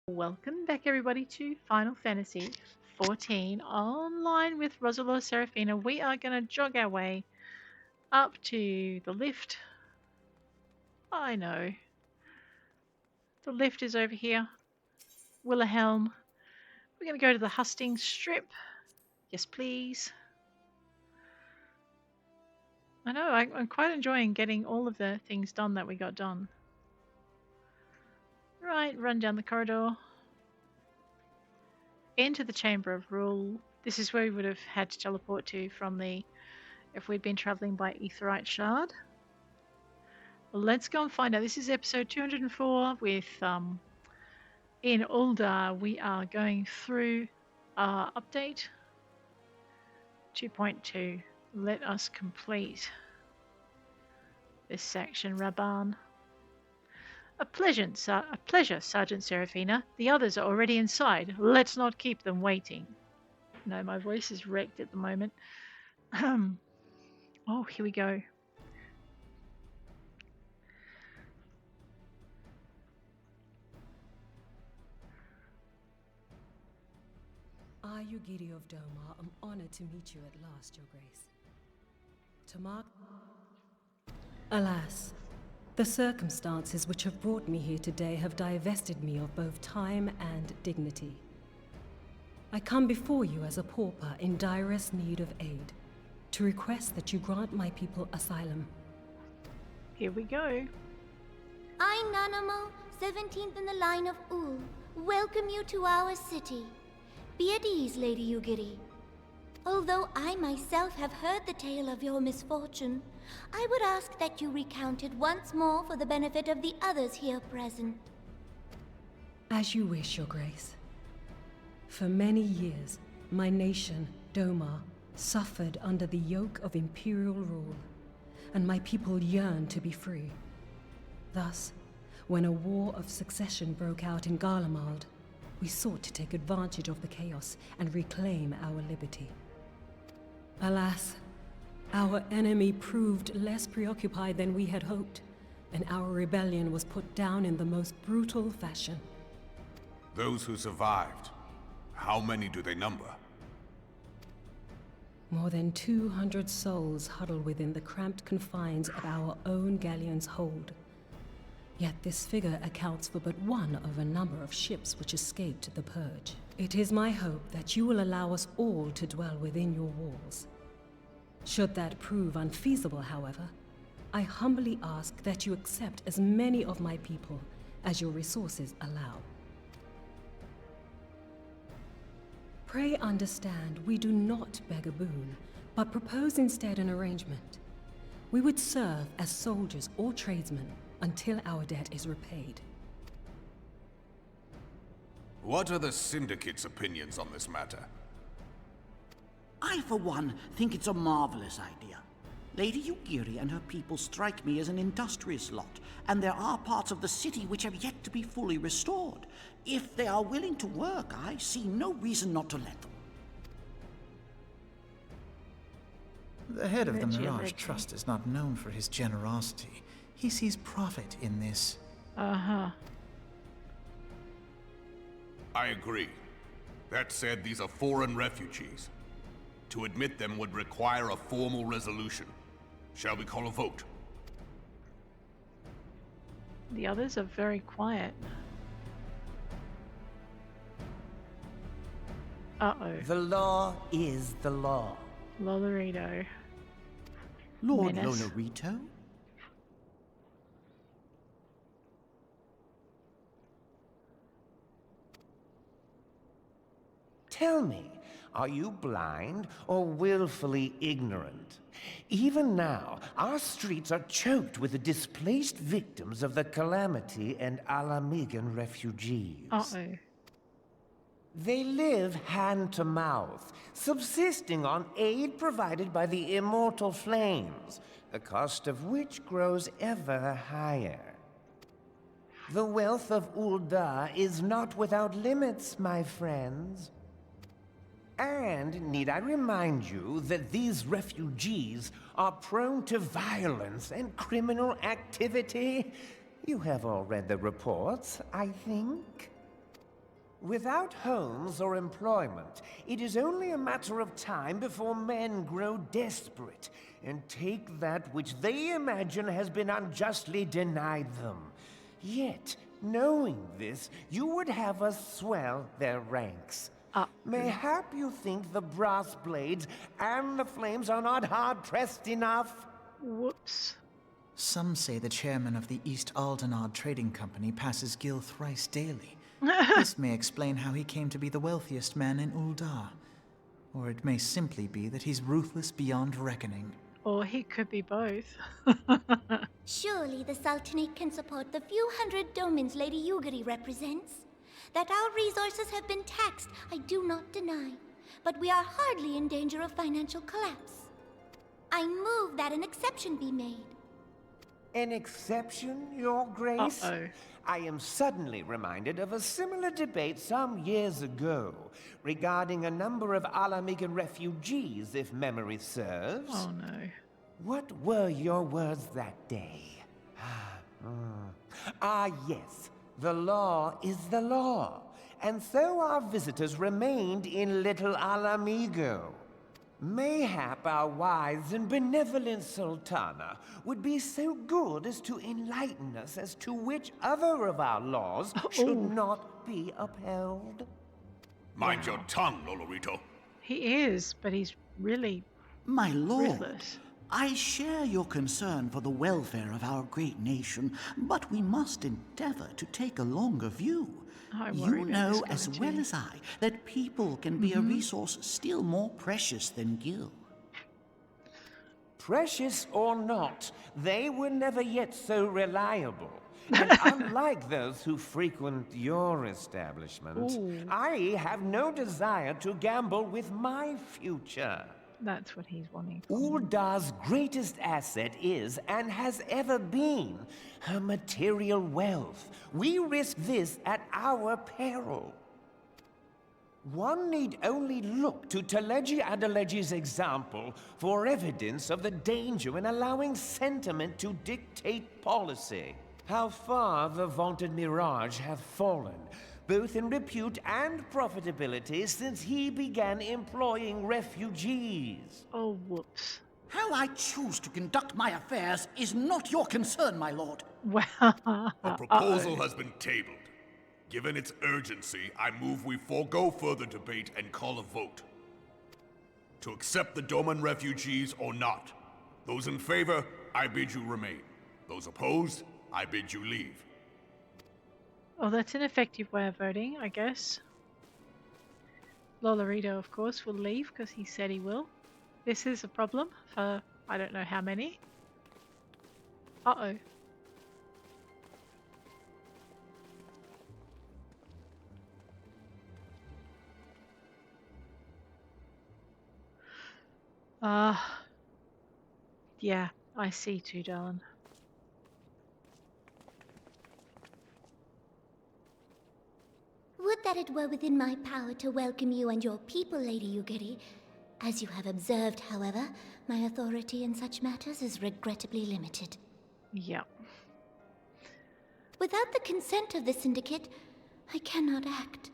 Welcome back, everybody, to Final Fantasy 14 online with Roselore Seraphina. We are going to jog our way up to the lift. I know. The lift is over here. Wilhelm. We're going to go to the Hustings Strip. Yes, please. I know, I'm quite enjoying getting all of the things done that we got done. Right, run down the corridor. Enter the Chamber of Rule. This is where we would have had to teleport to from the... if we'd been travelling by Aetheryte Shard. Well, let's go and find out. This is episode 204 with... in Ul'dah, we are going through update 2.2. Let us complete this section, Raban. A pleasure, Sergeant Seraphina. The others are already inside. Let's not keep them waiting. No, my voice is wrecked at the moment. Oh, here we go. I, Yugiri of Doma, am honored to meet you at last, Your Grace. To mark... Alas, the circumstances which have brought me here today have divested me of both time and dignity. I come before you as a pauper in direst need of aid, to request that you grant my people asylum. Here we go. I, Nanamo, 17th in the line of Ul, welcome you to our city. Be at ease, Lady Yugiri. Although I myself have heard the tale of your misfortune, I would ask that you recount it once more for the benefit of the others here present. As you wish, Your Grace. For many years, my nation, Doma, suffered under the yoke of imperial rule, and my people yearned to be free. Thus, when a war of succession broke out in Garlemald, we sought to take advantage of the chaos and reclaim our liberty. Alas, our enemy proved less preoccupied than we had hoped, and our rebellion was put down in the most brutal fashion. Those who survived, how many do they number? More than 200 souls huddle within the cramped confines of our own galleon's hold. Yet this figure accounts for but one of a number of ships which escaped the Purge. It is my hope that you will allow us all to dwell within your walls. Should that prove unfeasible, however, I humbly ask that you accept as many of my people as your resources allow. Pray understand, we do not beg a boon, but propose instead an arrangement. We would serve as soldiers or tradesmen until our debt is repaid. What are the Syndicate's opinions on this matter? I, for one, think it's a marvelous idea. Lady Yugiri and her people strike me as an industrious lot, and there are parts of the city which have yet to be fully restored. If they are willing to work, I see no reason not to let them. The head of the Mirage Trust is not known for his generosity. He sees profit in this. Uh-huh. I agree. That said, these are foreign refugees. To admit them would require a formal resolution. Shall we call a vote? The others are very quiet. Uh-oh. The law is the law. Lolorito. Lord Menace. Lolorito? Tell me, are you blind or willfully ignorant? Even now, our streets are choked with the displaced victims of the Calamity and Alamigan refugees. Uh-oh. They live hand to mouth, subsisting on aid provided by the immortal flames, the cost of which grows ever higher. The wealth of Ul'dah is not without limits, my friends. And need I remind you that these refugees are prone to violence and criminal activity? You have all read the reports, I think. Without homes or employment, it is only a matter of time before men grow desperate and take that which they imagine has been unjustly denied them. Yet, knowing this, you would have us swell their ranks. Mayhap you think the brass blades and the flames are not hard-pressed enough? Whoops. Some say the chairman of the East Aldenard Trading Company passes Gil thrice daily. This may explain how he came to be the wealthiest man in Ul'dah. Or it may simply be that he's ruthless beyond reckoning. Or he could be both. Surely the Sultanate can support the few hundred domins Lady Yugiri represents. That our resources have been taxed, I do not deny. But we are hardly in danger of financial collapse. I move that an exception be made. An exception, Your Grace? Uh-oh. I am suddenly reminded of a similar debate some years ago regarding a number of Alamigan refugees, if memory serves. Oh no. What were your words that day? Yes. The law is the law. And so our visitors remained in Little Alamigo. Mayhap our wise and benevolent Sultana would be so good as to enlighten us as to which other of our laws should not be upheld. Mind your tongue, Lolorito. He is, but he's really My lord, ruthless. I share your concern for the welfare of our great nation, but we must endeavor to take a longer view. I You worry about know this as guy well too. as I that people can be a resource still more precious than Gil. Precious or not, they were never yet so reliable. And unlike those who frequent your establishment, I have no desire to gamble with my future. That's what he's wanting. Ul'dah's greatest asset is, and has ever been, her material wealth. We risk this at our peril. One need only look to Teleji Adeleji's example for evidence of the danger in allowing sentiment to dictate policy. How far the vaunted Mirage have fallen, both in repute and profitability, since he began employing refugees. Oh, whoops. How I choose to conduct my affairs is not your concern, my lord. Well, The proposal has been tabled. Given its urgency, I move we forego further debate and call a vote. To accept the Doman refugees or not. Those in favor, I bid you remain. Those opposed, I bid you leave. oh, that's an effective way of voting, I guess. Lolorito, of course, will leave because he said he will. This is a problem for I don't know how many. Uh-oh. Yeah, I see too, darling. Would that it were within my power to welcome you and your people, Lady Yugiri. As you have observed, however, my authority in such matters is regrettably limited. Yeah. Without the consent of the Syndicate, I cannot act.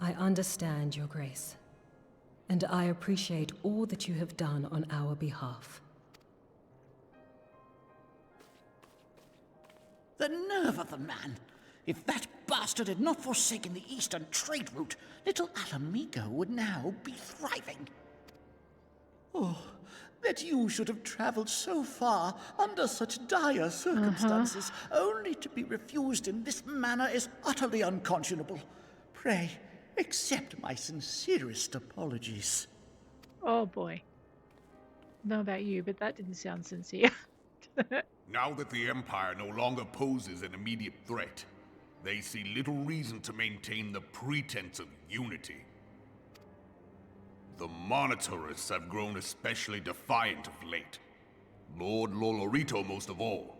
I understand, Your Grace. And I appreciate all that you have done on our behalf. The nerve of the man! If that bastard had not forsaken the eastern trade route, Little Alamigo would now be thriving. Oh, that you should have traveled so far under such dire circumstances, only to be refused in this manner is utterly unconscionable. Pray, accept my sincerest apologies. Oh boy. Know about you, but that didn't sound sincere. Now that the Empire no longer poses an immediate threat, they see little reason to maintain the pretense of unity. The Monitorists have grown especially defiant of late. Lord Lolorito most of all.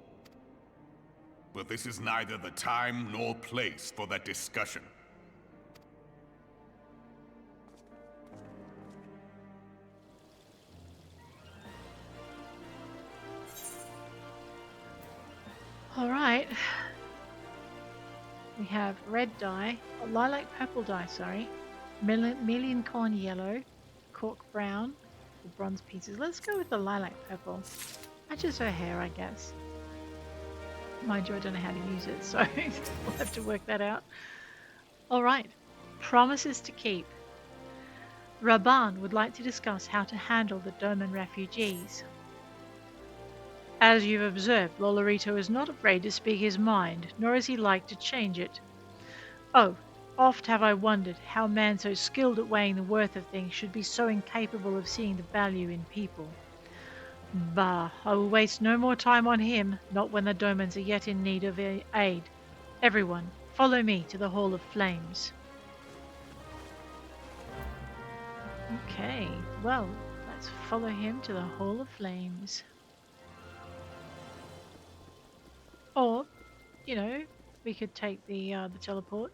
But this is neither the time nor place for that discussion. All right. We have red dye, lilac purple dye, sorry, million corn yellow, cork brown, the bronze pieces. Let's go with the lilac purple. Matches her hair, I guess. Mind you, I don't know how to use it, so we'll have to work that out. Alright, promises to keep. Raban would like to discuss how to handle the Doman refugees. As you've observed, Lolorito is not afraid to speak his mind, nor is he like to change it. Oh, oft have I wondered how a man so skilled at weighing the worth of things should be so incapable of seeing the value in people. Bah, I will waste no more time on him, not when the Domans are yet in need of aid. Everyone, follow me to the Hall of Flames. Okay, well, let's follow him to the Hall of Flames. Or, you know, we could take the teleport,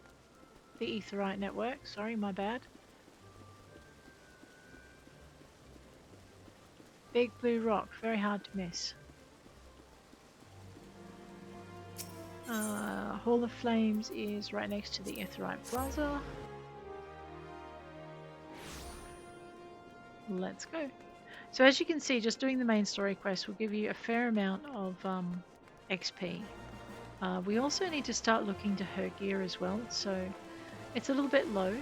the Aetheryte network. Sorry, my bad. Big blue rock, very hard to miss. Hall of Flames is right next to the Aetheryte Plaza. Let's go. So as you can see, just doing the main story quest will give you a fair amount of XP. We also need to start looking to her gear as well, so it's a little bit low.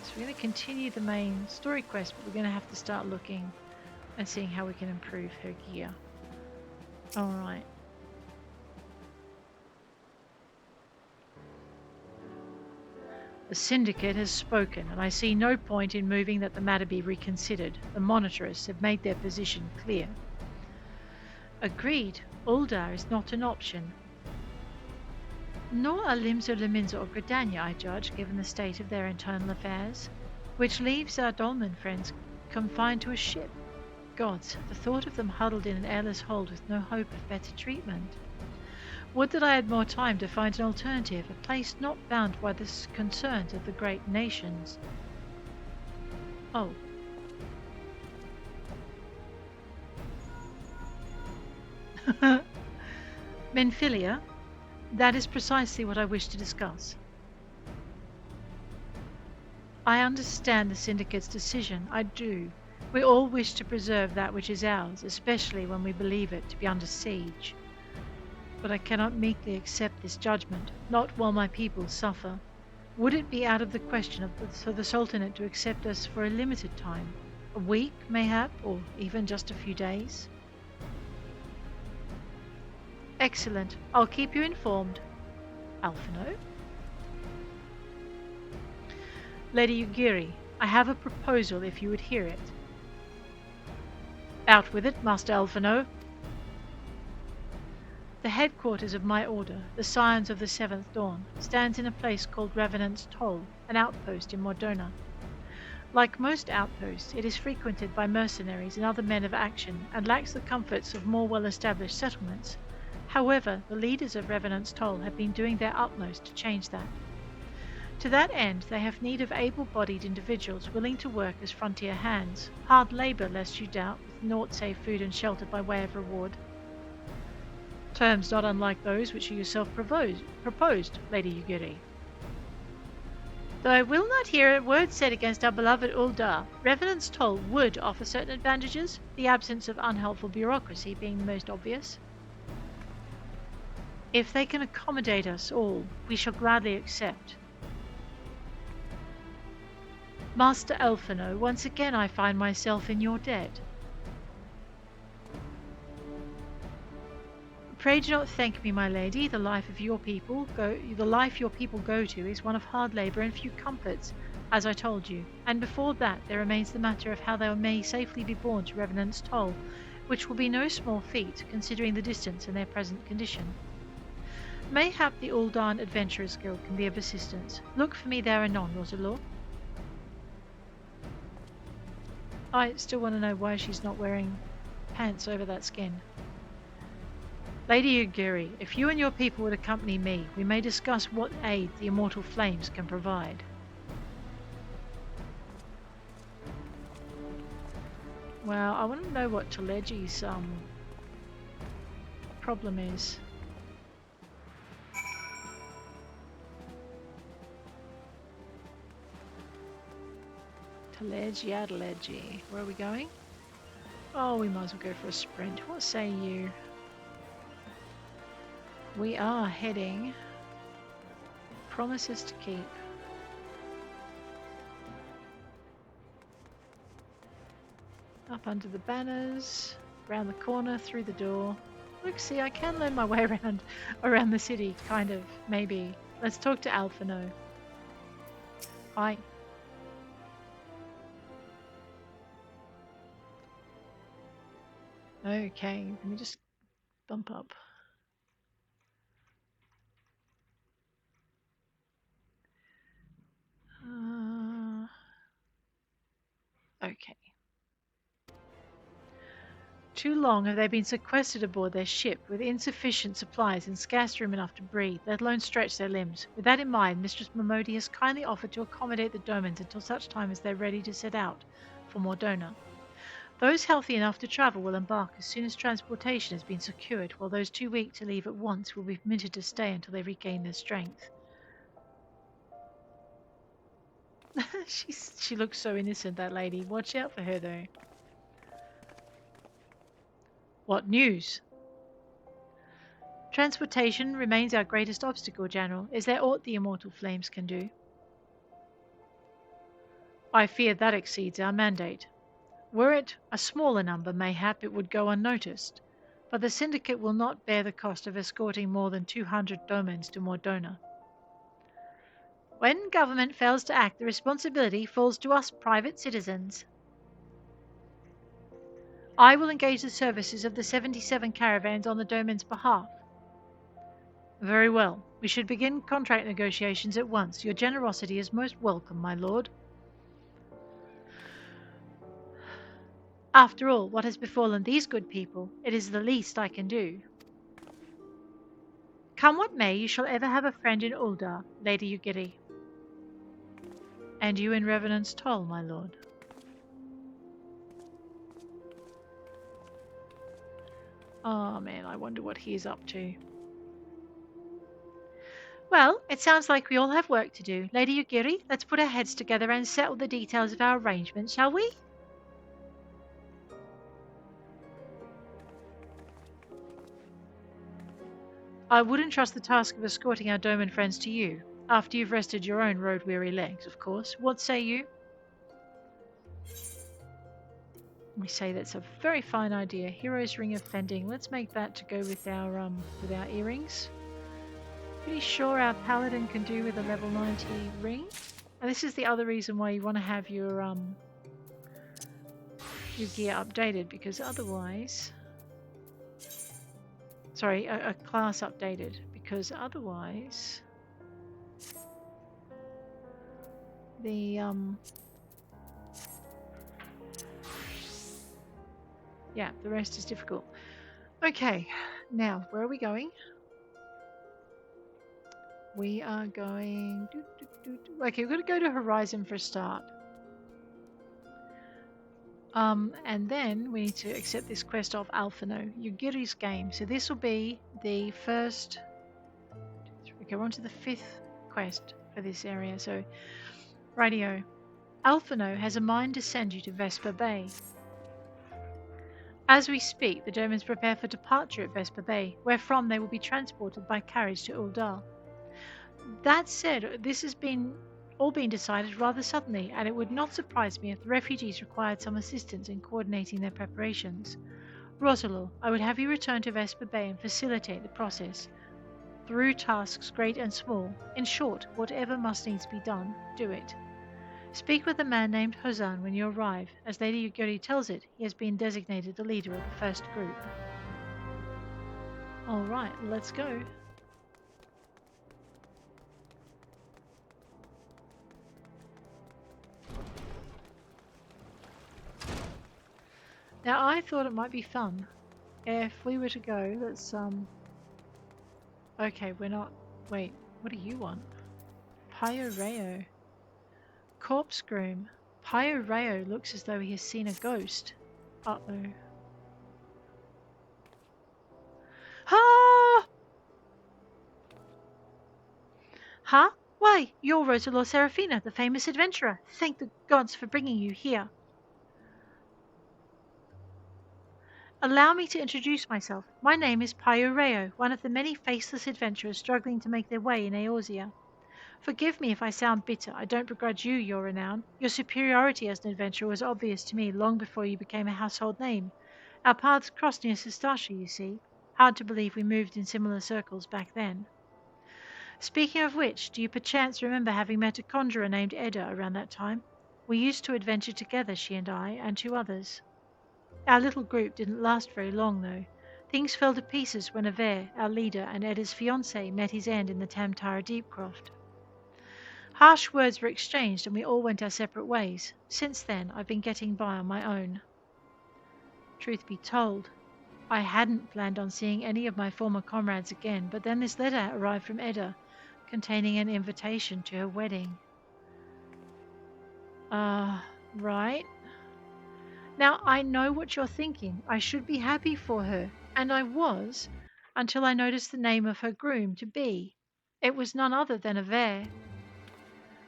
So we're going to continue the main story quest, but we're going to have to start looking and seeing how we can improve her gear. Alright. The Syndicate has spoken, and I see no point in moving that the matter be reconsidered. The Monitorists have made their position clear. Agreed. Ul'dah is not an option. Nor are Limsa, Leminza or Gridania, I judge, given the state of their internal affairs, which leaves our Dolmen friends confined to a ship. Gods, the thought of them huddled in an airless hold with no hope of better treatment. Would that I had more time to find an alternative, a place not bound by the concerns of the great nations. Oh. Menphilia, that is precisely what I wish to discuss. I understand the Syndicate's decision, I do. We all wish to preserve that which is ours, especially when we believe it to be under siege. But I cannot meekly accept this judgment, not while my people suffer. Would it be out of the question for the Sultanate to accept us for a limited time? A week, mayhap, or even just a few days? Excellent. I'll keep you informed. Alphino? Lady Yugiri, I have a proposal if you would hear it. Out with it, Master Alphino. The headquarters of my order, the Scions of the Seventh Dawn, stands in a place called Revenant's Toll, an outpost in Mordona. Like most outposts, it is frequented by mercenaries and other men of action, and lacks the comforts of more well-established settlements. However, the leaders of Revenant's Toll have been doing their utmost to change that. To that end, they have need of able-bodied individuals willing to work as frontier hands, hard labour lest you doubt, with naught save food and shelter by way of reward. Terms not unlike those which you yourself proposed, Lady Yugiri. Though I will not hear a word said against our beloved Ul'dah, Revenant's Toll would offer certain advantages, the absence of unhelpful bureaucracy being the most obvious. If they can accommodate us all, we shall gladly accept. Master Alphino, once again I find myself in your debt. Pray do not thank me, my lady. The life your people go to is one of hard labour and few comforts, as I told you. And before that, there remains the matter of how they may safely be borne to Revenant's Toll, which will be no small feat, considering the distance and their present condition. Mayhap the Ul'dah Adventurers Guild can be of assistance. Look for me there anon, Roselore. I still want to know why she's not wearing pants over that skin. Lady Yugiri, if you and your people would accompany me, we may discuss what aid the immortal flames can provide. Well, I want to know what Telegi's problem is. Kaledgy. Where are we going? Oh, we might as well go for a sprint. What say you? We are heading. Promises to keep. Up under the banners, round the corner, through the door. Look, see, I can learn my way around the city, kind of, maybe. Let's talk to Alphino. Hi. Okay, let me just bump up. Okay. Too long have they been sequestered aboard their ship with insufficient supplies and scarce room enough to breathe, let alone stretch their limbs. With that in mind, Mistress Momodi has kindly offered to accommodate the Domans until such time as they're ready to set out for Mordona. Those healthy enough to travel will embark as soon as transportation has been secured, while those too weak to leave at once will be permitted to stay until they regain their strength. She looks so innocent, that lady. Watch out for her, though. What news? Transportation remains our greatest obstacle, General. Is there aught the immortal flames can do? I fear that exceeds our mandate. Were it a smaller number, mayhap it would go unnoticed, but the Syndicate will not bear the cost of escorting more than 200 domans to Mordona. When government fails to act, the responsibility falls to us private citizens. I will engage the services of the 77 caravans on the domain's behalf. Very well. We should begin contract negotiations at once. Your generosity is most welcome, my lord. After all, what has befallen these good people, it is the least I can do. Come what may, you shall ever have a friend in Ul'dah, Lady Yugiri. And you in Revenant's Toll, my lord. Oh man, I wonder what he is up to. Well, it sounds like we all have work to do. Lady Yugiri, let's put our heads together and settle the details of our arrangements, shall we? I wouldn't trust the task of escorting our Doman friends to you. After you've rested your own road-weary legs, of course. What say you? We say that's a very fine idea. Hero's Ring of Fending. Let's make that to go with our earrings. Pretty sure our paladin can do with a level 90 ring. And this is the other reason why you want to have your gear updated, because otherwise, sorry, a class updated, because otherwise the yeah, the rest is difficult. Okay, now where are we going? We are going. Okay, we're going to go to Horizon for a start. And then we need to accept this quest of Alphino, Yugiri's game. So this will be the first. Okay, we're on to the 5th quest for this area. So, radio. Alphino has a mind to send you to Vesper Bay. As we speak, the Domans prepare for departure at Vesper Bay, wherefrom they will be transported by carriage to Ul'dah. That said, this has all been decided rather suddenly, and it would not surprise me if the refugees required some assistance in coordinating their preparations. Roselore, I would have you return to Vesper Bay and facilitate the process. Through tasks great and small, in short, whatever must needs be done, do it. Speak with a man named Hozan when you arrive. As Lady Yugiri tells it, he has been designated the leader of the first group. Alright, let's go. Now I thought it might be fun if we were to go, let's okay, we're not, wait, what do you want? Pyoreo. Corpse Groom. Pyoreo looks as though he has seen a ghost. Uh-oh. Ah! Huh? Why, you're Roselore Seraphina, the famous adventurer. Thank the gods for bringing you here. Allow me to introduce myself. My name is Pyureo, one of the many faceless adventurers struggling to make their way in Eorzea. Forgive me if I sound bitter. I don't begrudge you your renown. Your superiority as an adventurer was obvious to me long before you became a household name. Our paths crossed near Sestasha, you see. Hard to believe we moved in similar circles back then. Speaking of which, do you perchance remember having met a conjurer named Edda around that time? We used to adventure together, she and I, and 2 others. Our little group didn't last very long, though. Things fell to pieces when Aver, our leader, and Edda's fiancé met his end in the Tamtara Deepcroft. Harsh words were exchanged and we all went our separate ways. Since then, I've been getting by on my own. Truth be told, I hadn't planned on seeing any of my former comrades again, but then this letter arrived from Edda, containing an invitation to her wedding. Right. Now, I know what you're thinking. I should be happy for her, and I was, until I noticed the name of her groom to be. It was none other than Aver.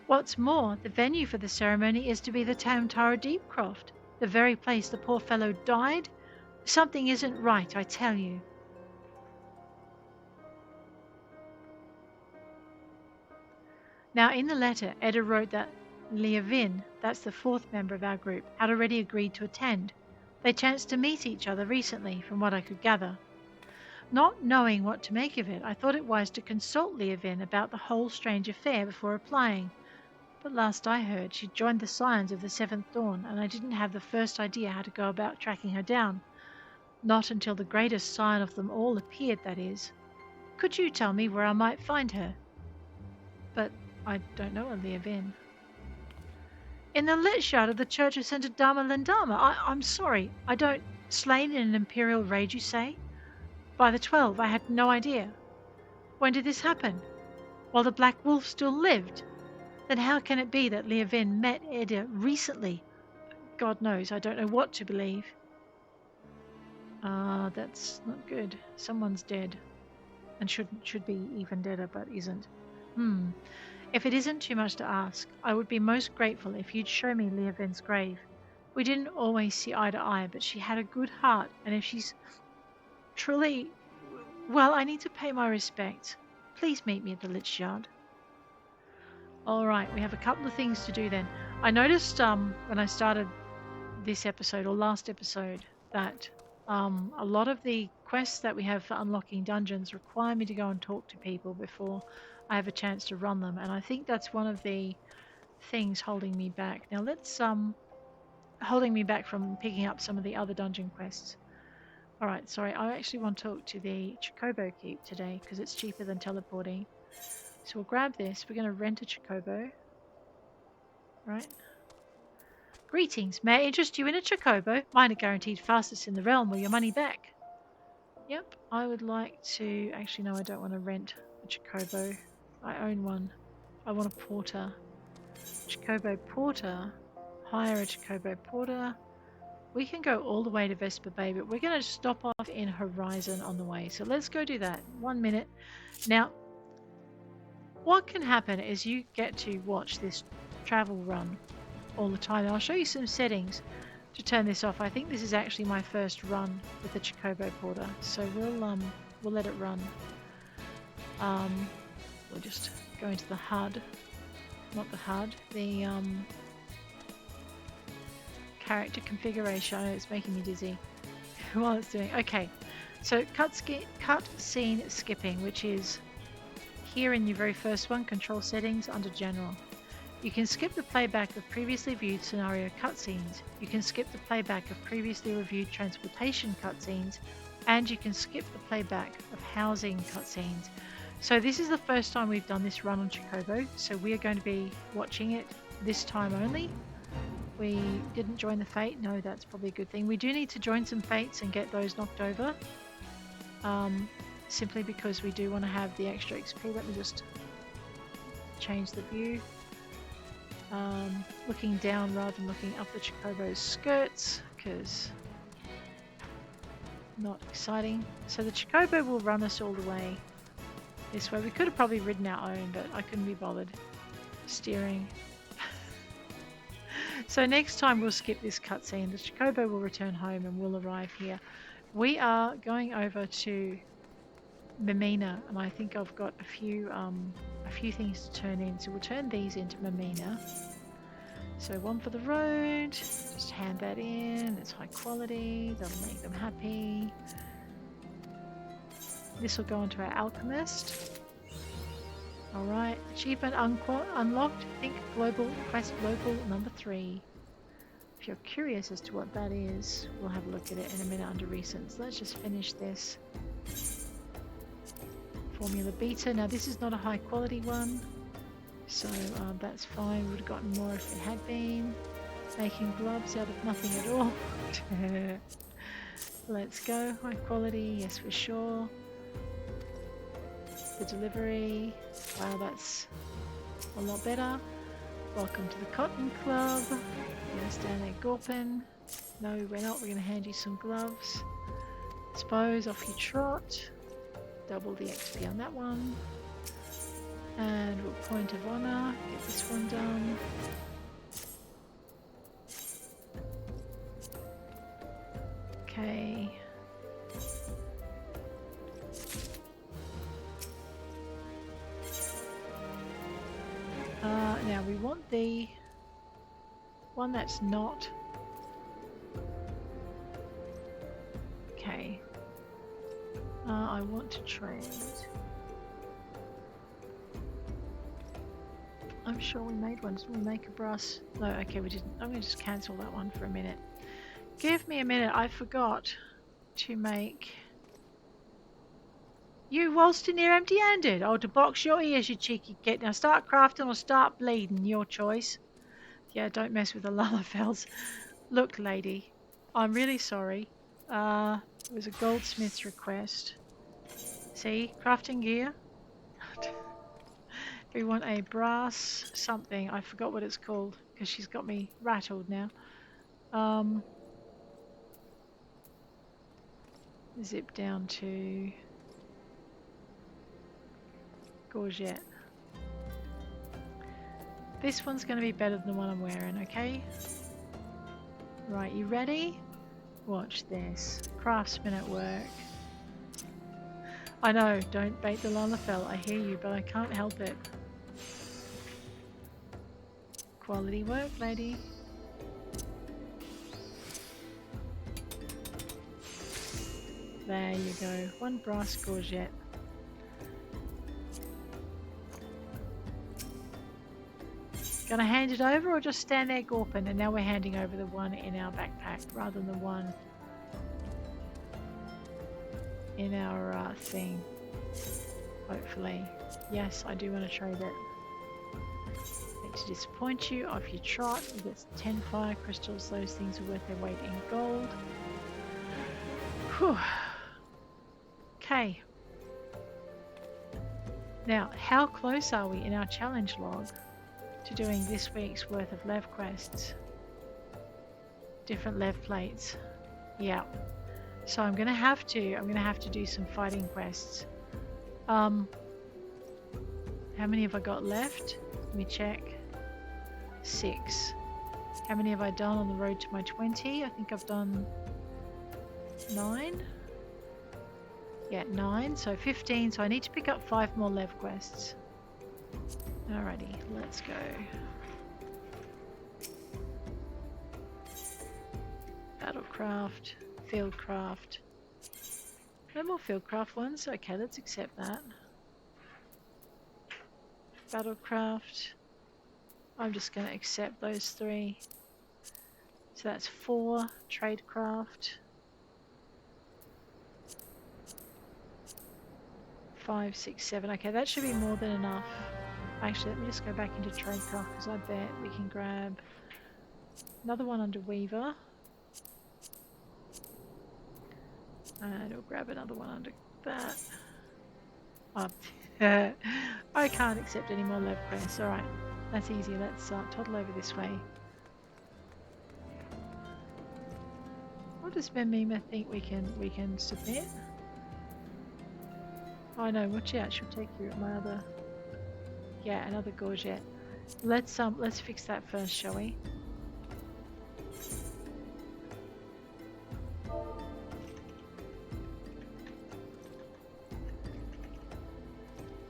What's more, the venue for the ceremony is to be the Tamtara Deepcroft, the very place the poor fellow died. Something isn't right, I tell you. Now, in the letter, Edda wrote that Leve, that's the 4th member of our group, had already agreed to attend. They chanced to meet each other recently, from what I could gather. Not knowing what to make of it, I thought it wise to consult Leve about the whole strange affair before replying. But last I heard, she'd joined the Scions of the 7th Dawn, and I didn't have the first idea how to go about tracking her down. Not until the greatest Scion of them all appeared, that is. Could you tell me where I might find her? But I don't know a Leve. In the lich yard of the Church of St. Adama Lendama. I'm sorry, I don't... Slain in an imperial raid, you say? By the 12, I had no idea. When did this happen? While the Black Wolf still lived? Then how can it be that Leve met Edda recently? God knows, I don't know what to believe. That's not good. Someone's dead. And should be even deader, but isn't. If it isn't too much to ask, I would be most grateful if you'd show me Leovin's grave. We didn't always see eye to eye, but she had a good heart, and if she's truly... Well, I need to pay my respects. Please meet me at the Lich Yard. Alright, we have a couple of things to do then. I noticed when I started this episode, or last episode, that a lot of the quests that we have for unlocking dungeons require me to go and talk to people before I have a chance to run them, and I think that's one of the things holding me back. Now let's holding me back from picking up some of the other dungeon quests. Alright, sorry, I actually want to talk to the Chocobo Keep today because it's cheaper than teleporting. So we'll grab this. We're going to rent a Chocobo. Right. Greetings. May I interest you in a Chocobo? Mine are guaranteed fastest in the realm or your money back. Yep, I would like to... Actually, no, I don't want to rent a Chocobo. I own one. I want a porter. Chocobo porter. Hire a Chocobo porter. We can go all the way to Vesper Bay, but we're going to stop off in Horizon on the way. So let's go do that. 1 minute. Now, what can happen is you get to watch this travel run all the time. I'll show you some settings to turn this off. I think this is actually my first run with the Chocobo porter, so we'll let it run. We'll just go into the HUD, not the HUD, the character configuration. I know it's making me dizzy while it's doing. Okay, so cut scene skipping, which is here in your very first one, control settings under general. You can skip the playback of previously viewed scenario cutscenes. You can skip the playback of previously reviewed transportation cutscenes, and you can skip the playback of housing cutscenes. So this is the first time we've done this run on Chocobo, so we are going to be watching it this time only. We didn't join the Fate. No, that's probably a good thing. We do need to join some Fates and get those knocked over. Simply because we do want to have the extra XP. Let me just change the view. Looking down rather than looking up the Chocobo's skirts, because not exciting. So the Chocobo will run us all the way this way. We could have probably ridden our own, but I couldn't be bothered steering. So next time we'll skip this cutscene. The Chocobo will return home and we'll arrive here. We are going over to Mimina, and I think I've got a few things to turn in. So we'll turn these into Mimina. So one for the road, just hand that in. It's high quality, that'll make them happy. This will go into our alchemist. Alright, achievement unlocked. Think global quest local number 3. If you're curious as to what that is, we'll have a look at it in a minute under recent. So let's just finish this. Formula beta. Now this is not a high quality one, so that's fine. Would have gotten more if it had been. Making gloves out of nothing at all. Let's go. High quality, yes for sure. The delivery. Wow, that's a lot better. Welcome to the Cotton Club. You're gonna stand there gawping. No, we're not. We're gonna hand you some gloves. Suppose off you trot. Double the XP on that one. And we'll point of honor. Get this one done. Okay. Now we want the one that's not. Okay. I want to trade. I'm sure we made one. Didn't we make a brass? No, okay, we didn't. I'm going to just cancel that one for a minute. Give me a minute. I forgot to make. You whilst in here empty-handed. Oh, to box your ears, you cheeky kid. Now start crafting or start bleeding. Your choice. Yeah, don't mess with the Lalafels. Look, lady, I'm really sorry. It was a goldsmith's request. See, crafting gear. We want a brass something. I forgot what it's called because she's got me rattled now. Zip down to Gorget. This one's going to be better than the one I'm wearing, okay? Right, you ready? Watch this. Craftsman at work. I know, don't bait the Lalafell. I hear you, but I can't help it. Quality work, lady. There you go. One brass gorget. Gonna hand it over or just stand there gawping? And now we're handing over the one in our backpack rather than the one in our thing. Hopefully. Yes, I do want to trade it. Hate to disappoint you. Off you trot. You get 10 fire crystals. Those things are worth their weight in gold. Whew. Okay. Now, how close are we in our challenge log to doing this week's worth of Leve quests? Different Leve plates. Yeah. So I'm gonna have to do some fighting quests. How many have I got left? Let me check. 6. How many have I done on the road to my 20? I think I've done 9. Yeah, 9. So 15. So I need to pick up 5 more Leve quests. Alrighty, let's go. Battlecraft, fieldcraft. No more fieldcraft ones. Okay, let's accept that. Battlecraft. I'm just going to accept those 3. So that's 4. Tradecraft. 5, 6, 7. Okay, that should be more than enough. Actually, let me just go back into Tradecraft because I bet we can grab another one under Weaver. And we'll grab another one under that. Oh, I can't accept any more Leve quests. Alright, that's easy. Let's toddle over this way. What does Mimina think we can submit? Oh no, watch out, she'll take you at my other... Yeah, another gorget. Let's fix that first, shall we?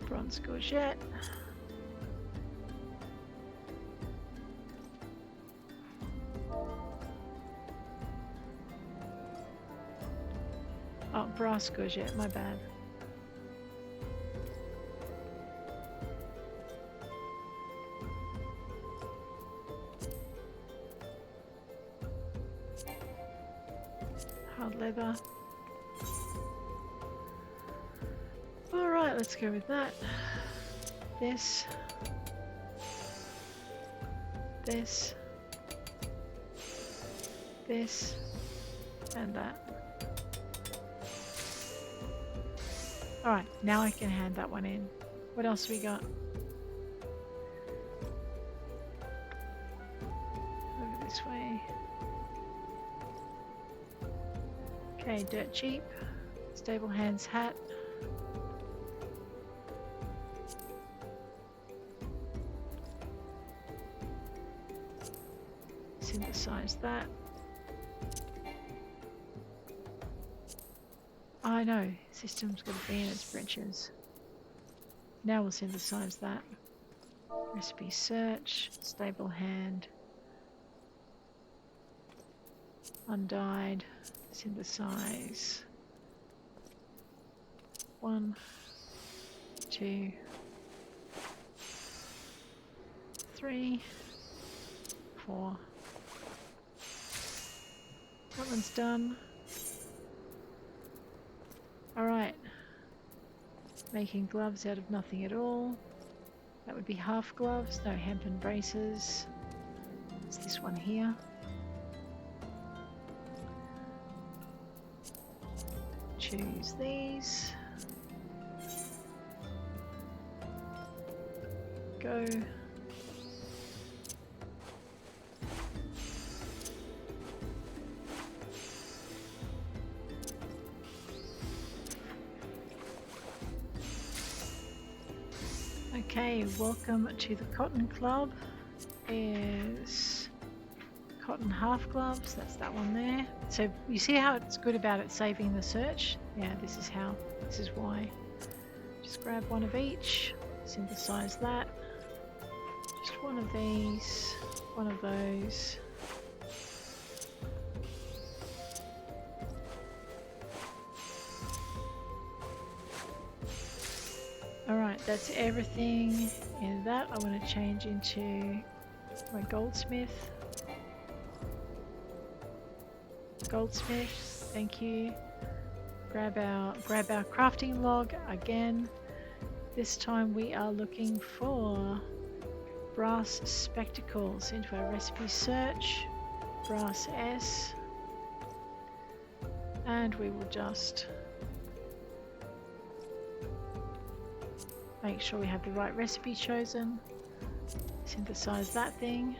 Bronze gorget. Oh, brass gorget, my bad. Hard leather. Alright, let's go with that. This. This. This. And that. Alright, now I can hand that one in. What else we got? Over this way. Okay, dirt cheap. Stable hands hat. Synthesize that. I know, system's got to be in its britches. Now we'll synthesize that. Recipe search, stable hand, undyed, synthesize. 1, 2, 3, 4. That one's done. Alright. Making gloves out of nothing at all. That would be half gloves, no hempen braces. It's this one here. Choose these. Go. Okay, welcome to the Cotton Club. Is cotton half gloves, that's that one there. So you see how it's good about it saving the search? Yeah, this is how, this is why. Just grab one of each, synthesize that. Just one of these, one of those. Alright, that's everything in that. I want to change into my goldsmith. Goldsmith, thank you. Grab our crafting log again. This time we are looking for brass spectacles. Into our recipe search, brass S, and we will just make sure we have the right recipe chosen. Synthesize that thing.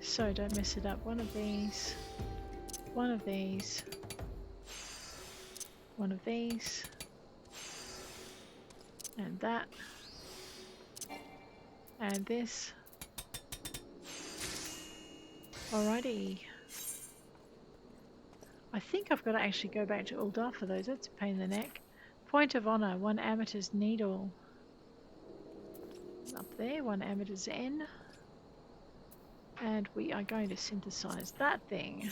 So don't mess it up. One of these, one of these, one of these, and that, and this. Alrighty. I think I've got to actually go back to Ul'dah for those. That's a pain in the neck. Point of honor, 1 amethyst needle. Up there, 1 amethyst N. And we are going to synthesize that thing.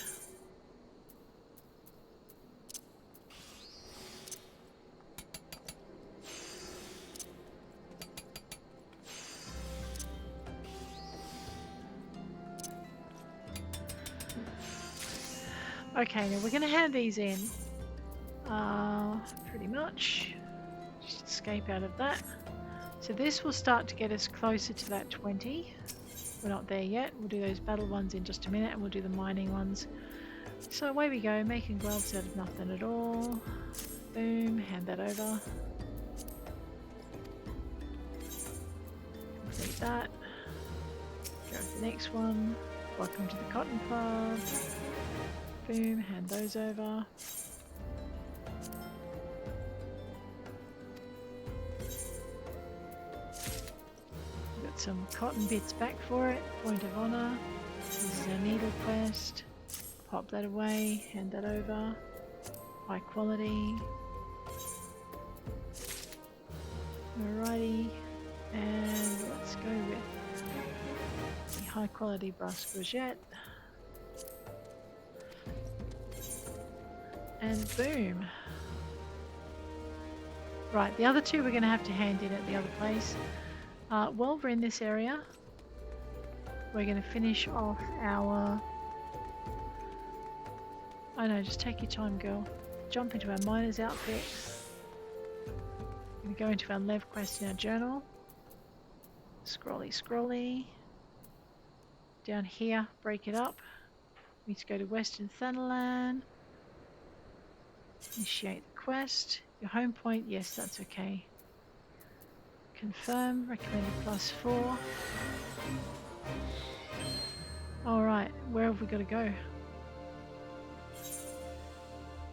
Okay, now we're going to hand these in. Pretty much. Just escape out of that. So this will start to get us closer to that 20. We're not there yet. We'll do those battle ones in just a minute and we'll do the mining ones. So away we go, making gloves out of nothing at all. Boom, hand that over. Complete that. Go to the next one. Welcome to the Cotton Club. Boom, hand those over. get some cotton bits back for it. Point of honor. This is a needle quest. Pop that away, hand that over. High quality. Alrighty. And let's go with the high quality brass courgette. And boom. Right, the other two we're going to have to hand in at the other place. While we're in this area, we're going to finish off our... Oh no, just take your time, girl. Jump into our miner's outfit. We're going to go into our Leve quest in our journal. Scrolly, scrolly. Down here, break it up. We need to go to Western Thanalan. Initiate the quest. Your home point, yes, that's okay. Confirm, recommended +4. Alright, where have we got to go?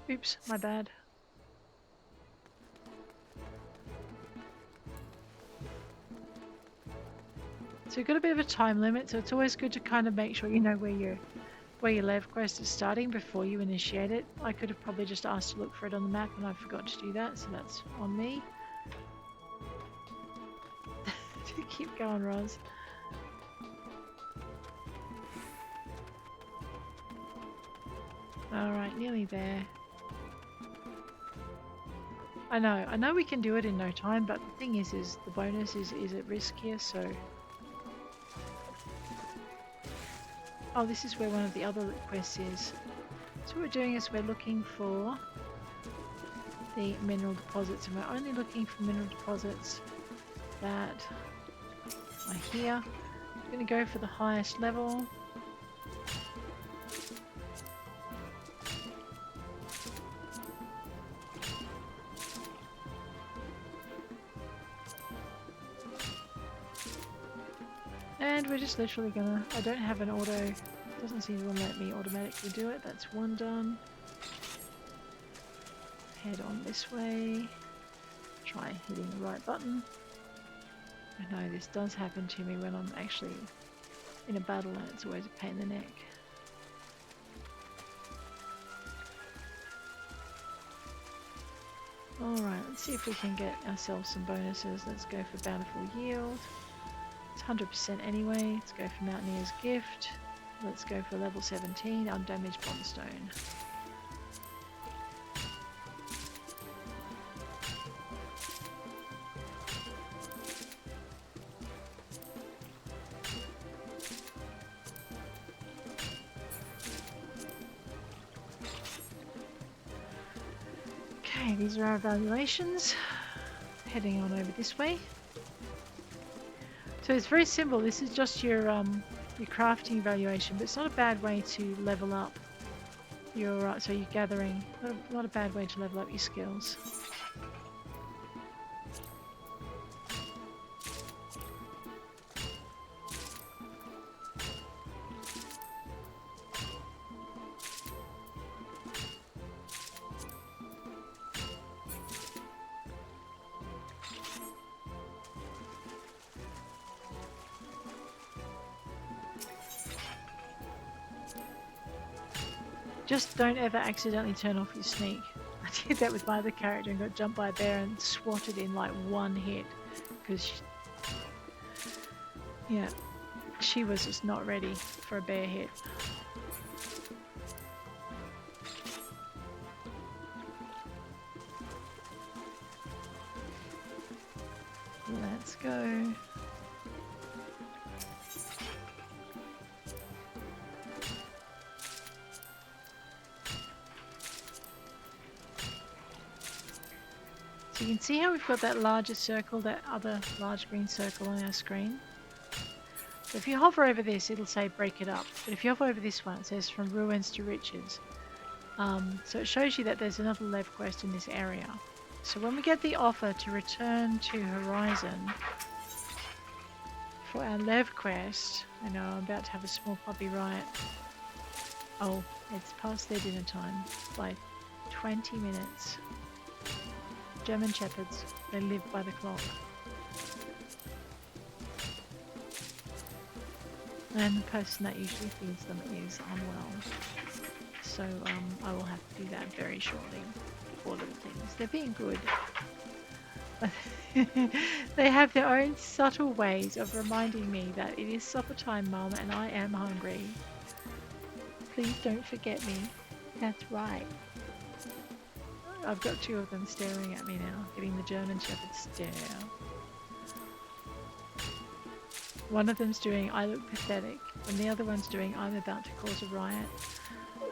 Oops, my bad. So we've got a bit of a time limit, so it's always good to kind of make sure you know where your Leve quest is starting before you initiate it. I could have probably just asked to look for it on the map and I forgot to do that, so that's on me. Keep going, Ros. Alright, nearly there. I know we can do it in no time, but the thing is the bonus is at risk here, so... Oh, this is where one of the other quests is. So what we're doing is we're looking for the mineral deposits, and we're only looking for mineral deposits that are here. I'm going to go for the highest level. And we're just literally gonna... I don't have an auto... Doesn't seem to want to let me automatically do it. That's one done. Head on this way. Try hitting the right button. I know this does happen to me when I'm actually in a battle and it's always a pain in the neck. Alright, let's see if we can get ourselves some bonuses. Let's go for Bountiful Yield. It's 100% anyway. Let's go for Mountaineer's Gift. Let's go for level 17, Undamaged Bondstone. Okay, these are our evaluations. Heading on over this way. So it's very simple. This is just your crafting evaluation, but it's not a bad way to level up your so you're gathering. Not a bad way to level up your skills. Just don't ever accidentally turn off your sneak. I did that with my other character and got jumped by a bear and swatted in like one hit. Because, yeah, she was just not ready for a bear hit. Let's go. So you can see how we've got that larger circle, that other large green circle on our screen. So if you hover over this, it'll say break it up. But if you hover over this one, it says from ruins to riches. So it shows you that there's another Leve quest in this area. So when we get the offer to return to Horizon for our Leve quest, I know I'm about to have a small puppy riot. Oh, it's past their dinner time by 20 minutes. German Shepherds, they live by the clock. And the person that usually feeds them is unwell. So I will have to do that very shortly. Poor little things. They're being good. They have their own subtle ways of reminding me that it is supper time, Mum, and I am hungry. Please don't forget me. That's right. I've got two of them staring at me now, getting the German Shepherd stare. One of them's doing I look pathetic, and the other one's doing I'm about to cause a riot.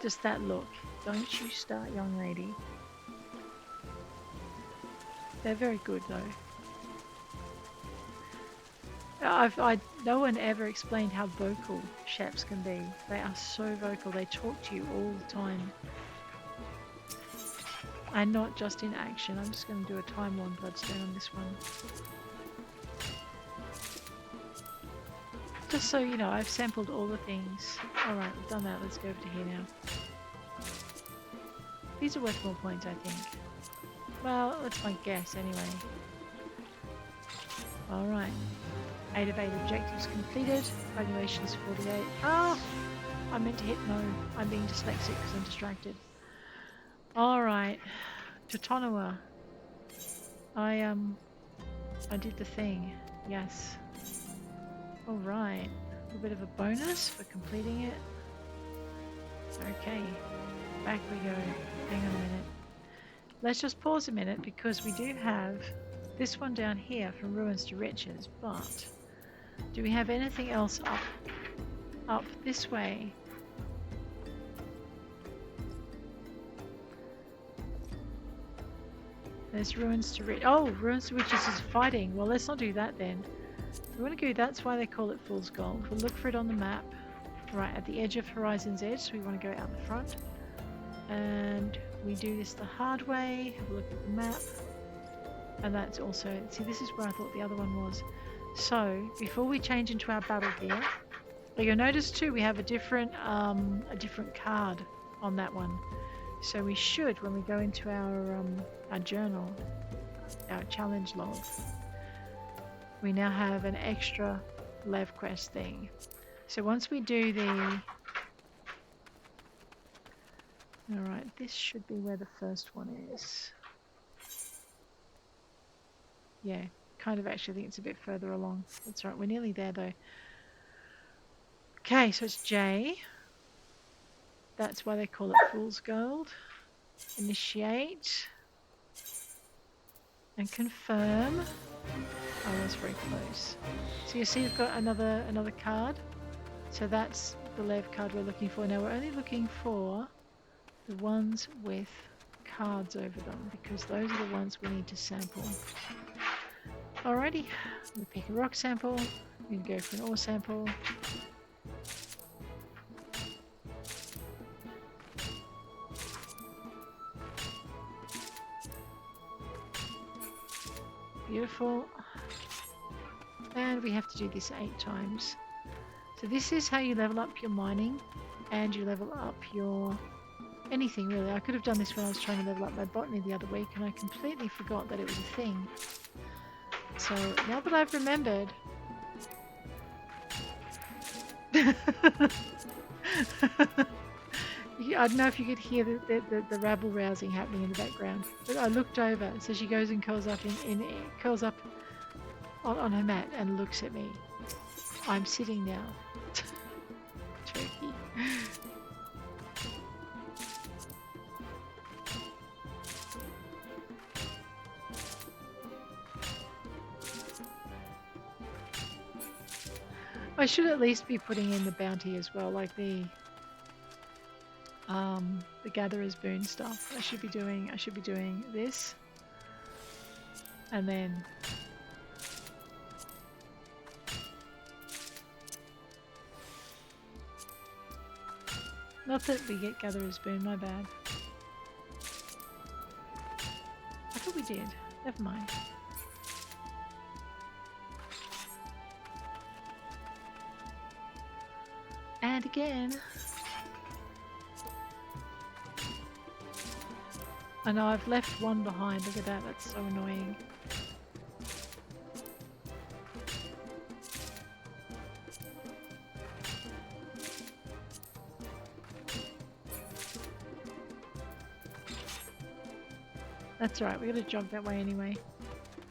Just that look. Don't you start, young lady. They're very good though. No one ever explained how vocal Sheps can be. They are so vocal, they talk to you all the time. And not just in action. I'm just going to do a Time Worn Bloodstone on this one. Just so you know, I've sampled all the things. Alright, we've done that. Let's go over to here now. These are worth more points, I think. Well, that's my guess anyway. Alright. 8 of 8 objectives completed. Valuation's 48. Ah! I meant to hit no. I'm being dyslexic because I'm distracted. Alright. Totonawa. I did the thing. Yes. Alright. A little bit of a bonus for completing it. Okay. Back we go. Hang on a minute. Let's just pause a minute because we do have this one down here from Ruins to Riches, but do we have anything else up this way? There's Ruins to Riches. Oh, Ruins to Riches is fighting. Well, let's not do that then. We want to go, that's why they call it Fool's Gold. We'll look for it on the map. Right, at the edge of Horizon's Edge, so we want to go out the front. And we do this the hard way. Have a look at the map. And that's also, see, this is where I thought the other one was. So, before we change into our battle gear, you'll notice too, we have a different card on that one. So we should, when we go into our journal, our challenge log, we now have an extra Leve quest thing. So once we do the... Alright, this should be where the first one is. Yeah, kind of actually think it's a bit further along. That's right, we're nearly there though. Okay, so it's J. That's why they call it Fool's Gold. Initiate. And confirm. Oh, that's very close. So you see we've got another card. So that's the Leve card we're looking for. Now we're only looking for the ones with cards over them because those are the ones we need to sample. Alrighty, we pick a rock sample. We can go for an ore sample. Beautiful. And we have to do this 8 times. So this is how you level up your mining and you level up your anything really. I could have done this when I was trying to level up my botany the other week and I completely forgot that it was a thing. So now that I've remembered... I don't know if you could hear the rabble rousing happening in the background, but I looked over, so she goes and curls up curls up on her mat and looks at me. I'm sitting now. Turkey. I should at least be putting in the bounty as well, like the Gatherer's Boon stuff. I should be doing this, and then not that we get Gatherer's Boon, my bad. I thought we did. Never mind. And again. I know I've left one behind. Look at that. That's so annoying. That's alright, we're going to jog that way anyway.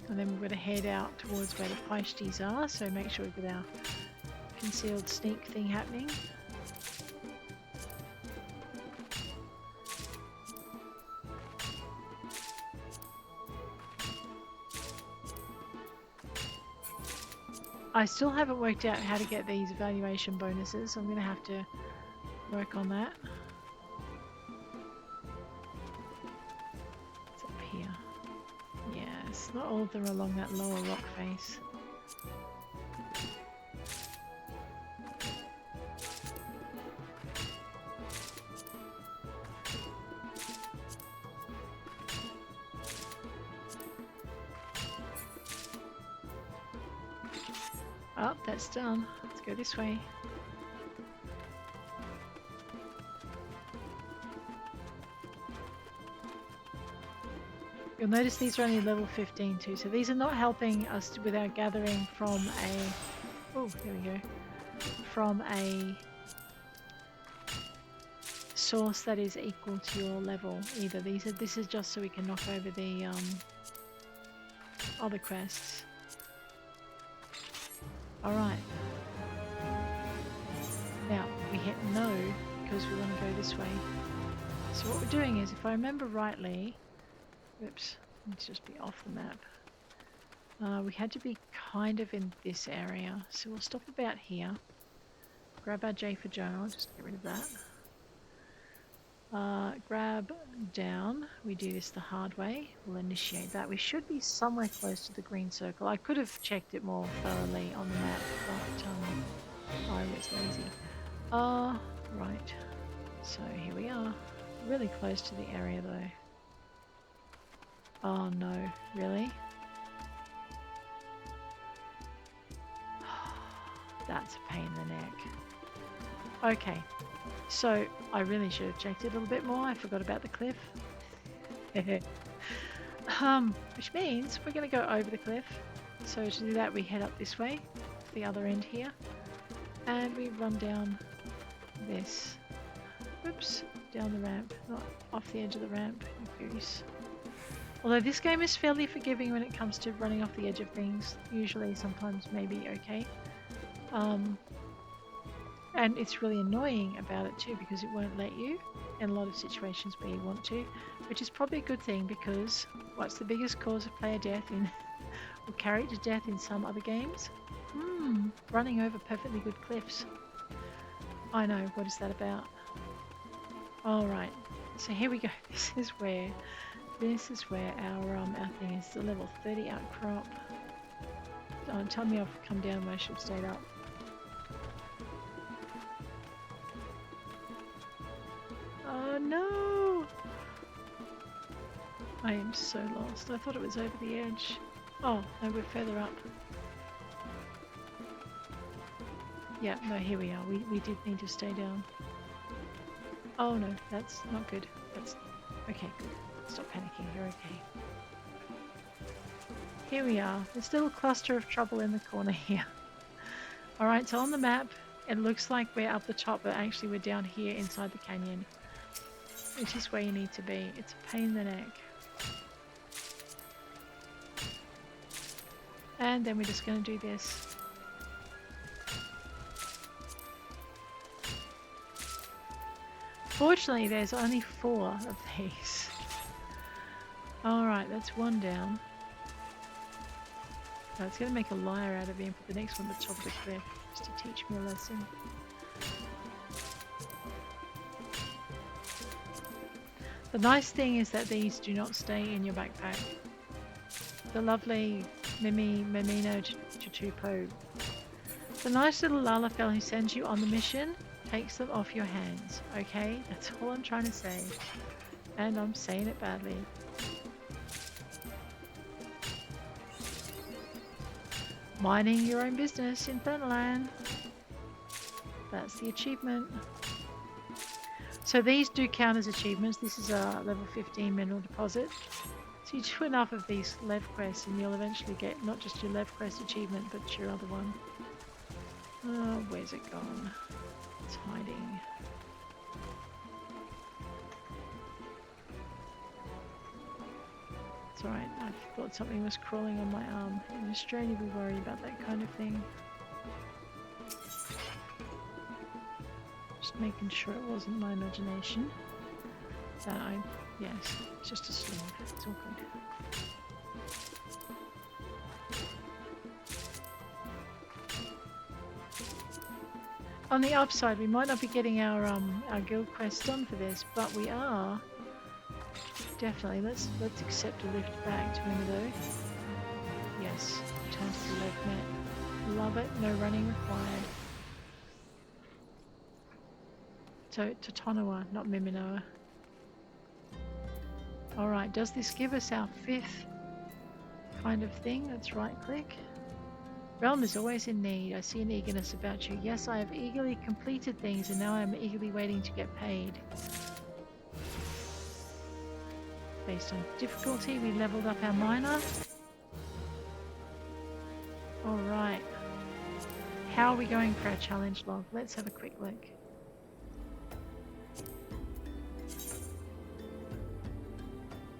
And then we're going to head out towards where the feisties are, so make sure we've got our concealed sneak thing happening. I still haven't worked out how to get these evaluation bonuses, so I'm going to have to work on that. It's up here. Yes, not all of them are along that lower rock face. Oh, that's done. Let's go this way. You'll notice these are only level 15 too, so these are not helping us with our gathering from a... Oh, here we go. From a source that is equal to your level either. This is just so we can knock over the other quests. Alright. Now, we hit no because we want to go this way. So what we're doing is, if I remember rightly... Whoops, let's just be off the map. We had to be kind of in this area. So we'll stop about here. Grab our J for journal, just get rid of that. Grab down. We do this the hard way. We'll initiate that. We should be somewhere close to the green circle. I could have checked it more thoroughly on the map, but I was lazy. Right. So here we are. Really close to the area though. Oh no, really? That's a pain in the neck. Okay. So, I really should have checked it a little bit more. I forgot about the cliff. Which means we're going to go over the cliff. So to do that, we head up this way, to the other end here. And we run down this. Oops, down the ramp. Not off the edge of the ramp, you goose. Although this game is fairly forgiving when it comes to running off the edge of things. Usually, sometimes, maybe okay. And it's really annoying about it too because it won't let you in a lot of situations where you want to, which is probably a good thing because what's the biggest cause of player death in or character death in some other games? Running over perfectly good cliffs. I know, what is that about? Alright, so here we go. This is where our thing is, the level 30 outcrop. Tell me I've come down where I should have stayed up. Oh no! I am so lost. I thought it was over the edge. Oh, no, we're further up. Yeah, no, here we are. We did need to stay down. Oh no, that's not good. That's... Okay, good. Stop panicking, you're okay. Here we are. This little cluster of trouble in the corner here. Alright, so on the map, it looks like we're up the top, but actually we're down here inside the canyon. Which is where you need to be. It's a pain in the neck. And then we're just going to do this. Fortunately, there's only 4 of these. Alright, that's one down. Oh, it's going to make a liar out of me and put the next one at the top of the cliff, just to teach me a lesson. The nice thing is that these do not stay in your backpack. The lovely Mimina Chuchupo. The nice little Lalafell who sends you on the mission takes them off your hands, okay? That's all I'm trying to say. And I'm saying it badly. Minding your own business in Thanalan. That's the achievement. So these do count as achievements. This is a level 15 mineral deposit. So you do enough of these Leve quests and you'll eventually get not just your Leve quest achievement, but your other one. Oh, where's it gone? It's hiding. It's alright, I thought something was crawling on my arm. In Australia we worry about that kind of thing. Just making sure it wasn't my imagination. Yes, it's just a sleeve, it's all good. On the upside, we might not be getting our guild quest done for this, but we are definitely. Let's accept a lift back to Mimina. Yes, return to the Leve net. Love it. No running required. So to Tonawa, not Mimina. All right. Does this give us our 5th kind of thing? Let's right-click. Realm is always in need. I see an eagerness about you. Yes, I have eagerly completed things and now I am eagerly waiting to get paid. Based on difficulty, we leveled up our miner. Alright. How are we going for our challenge log? Let's have a quick look.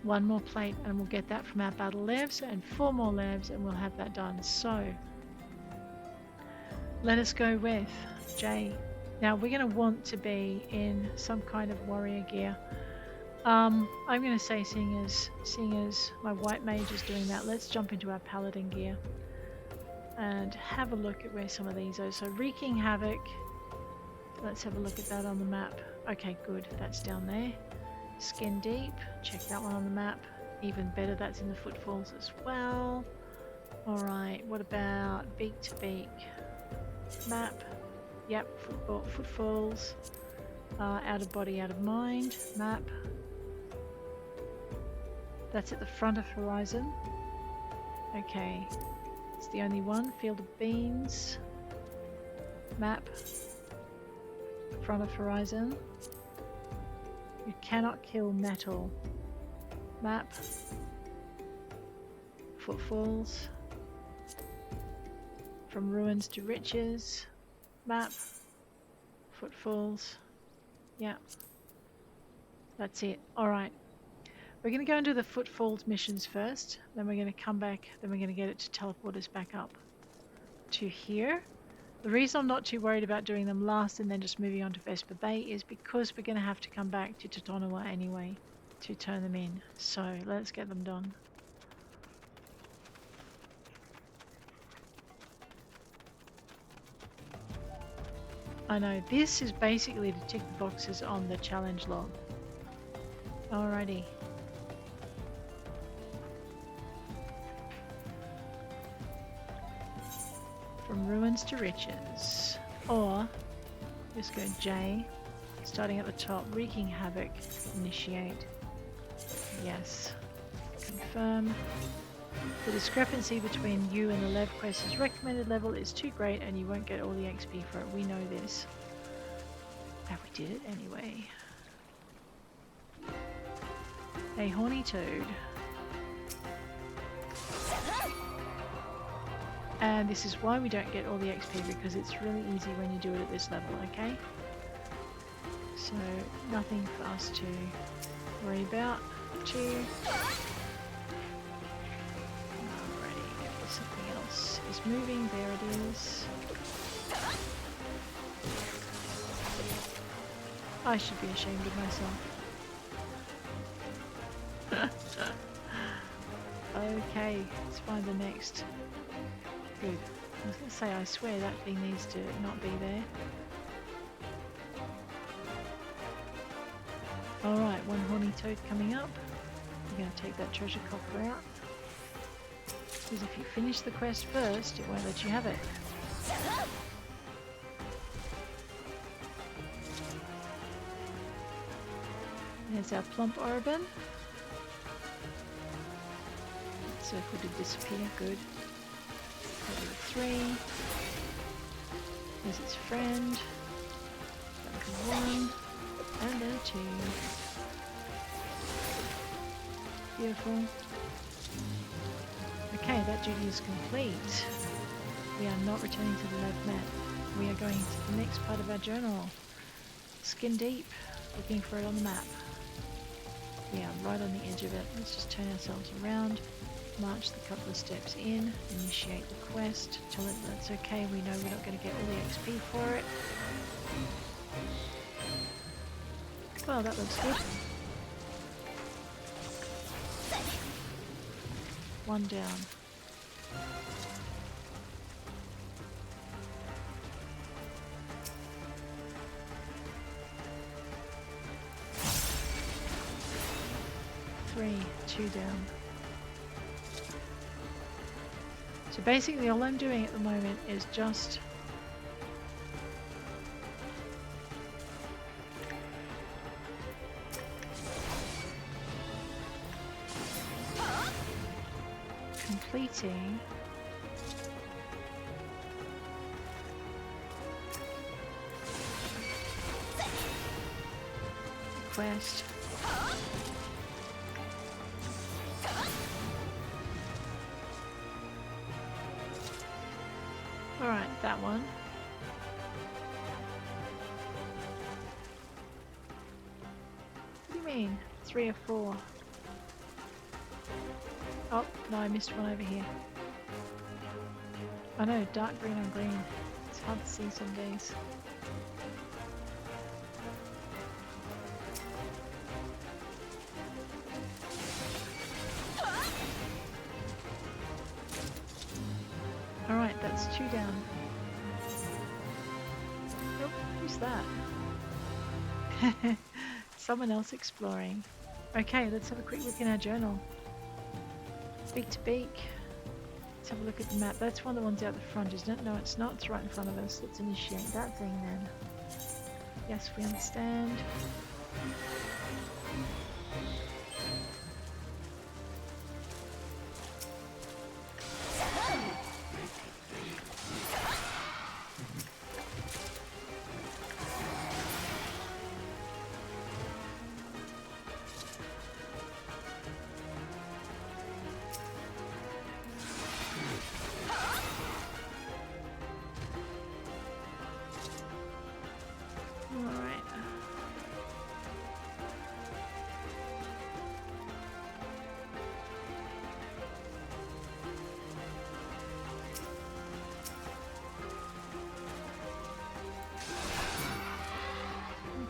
One more plate and we'll get that from our battle Leves, and 4 more Leves and we'll have that done. So let us go with Jay. Now we're going to want to be in some kind of warrior gear. I'm going to say seeing as my white mage is doing that, let's jump into our paladin gear and have a look at where some of these are. So Reeking Havoc, let's have a look at that on the map. Okay, good, that's down there. Skin Deep, check that one on the map. Even better, that's in the footfalls as well. Alright, what about Beak to Beak? Map, yep, footfalls, out of body, out of mind, map. That's at the front of Horizon. Okay, it's the only one. Field of Beans, map, front of Horizon. You cannot kill metal, map, footfalls. From ruins to riches, map, footfalls, yeah, that's it. Alright, we're going to go and do the footfalls missions first, then we're going to come back, then we're going to get it to teleport us back up to here. The reason I'm not too worried about doing them last and then just moving on to Vesper Bay is because we're going to have to come back to Totonawa anyway to turn them in, so let's get them done. I know, this is basically to tick the boxes on the challenge log. Alrighty. From ruins to riches. Or, just go J, starting at the top, Wreaking Havoc, initiate. Yes. Confirm. The discrepancy between you and the Leve quest's recommended level is too great and you won't get all the XP for it. We know this. But we did it anyway. A horny toad. And this is why we don't get all the XP, because it's really easy when you do it at this level, okay? So, nothing for us to worry about. Something else is moving. There it is. I should be ashamed of myself. Okay, let's find the next. Good. I was going to say, I swear that thing needs to not be there. Alright, one horny toad coming up. I'm going to take that treasure coffer out. Because if you finish the quest first, it won't let you have it. There's our plump Orobin. That circle did disappear, good. Level 3. There's its friend. Level 1. And then 2. Beautiful. Okay, that duty is complete. We are not returning to the Leve net. We are going to the next part of our journal. Skin Deep, looking for it on the map. We are right on the edge of it. Let's just turn ourselves around, march the couple of steps in, initiate the quest, tell it that's okay, we know we're not going to get all the XP for it. Well, that looks good. One down. Two down. So basically all I'm doing at the moment is just completing the quest. Alright, that one. What do you mean? 3 or 4? Oh, no, I missed one over here. I know, dark green on green. It's hard to see some days. Alright, that's 2 down. Oh, who's that? Someone else exploring. Okay, let's have a quick look in our journal. Beak to Beak. Let's have a look at the map. That's one of the ones out the front, isn't it? No, it's not. It's right in front of us. Let's initiate that thing then. Yes, we understand.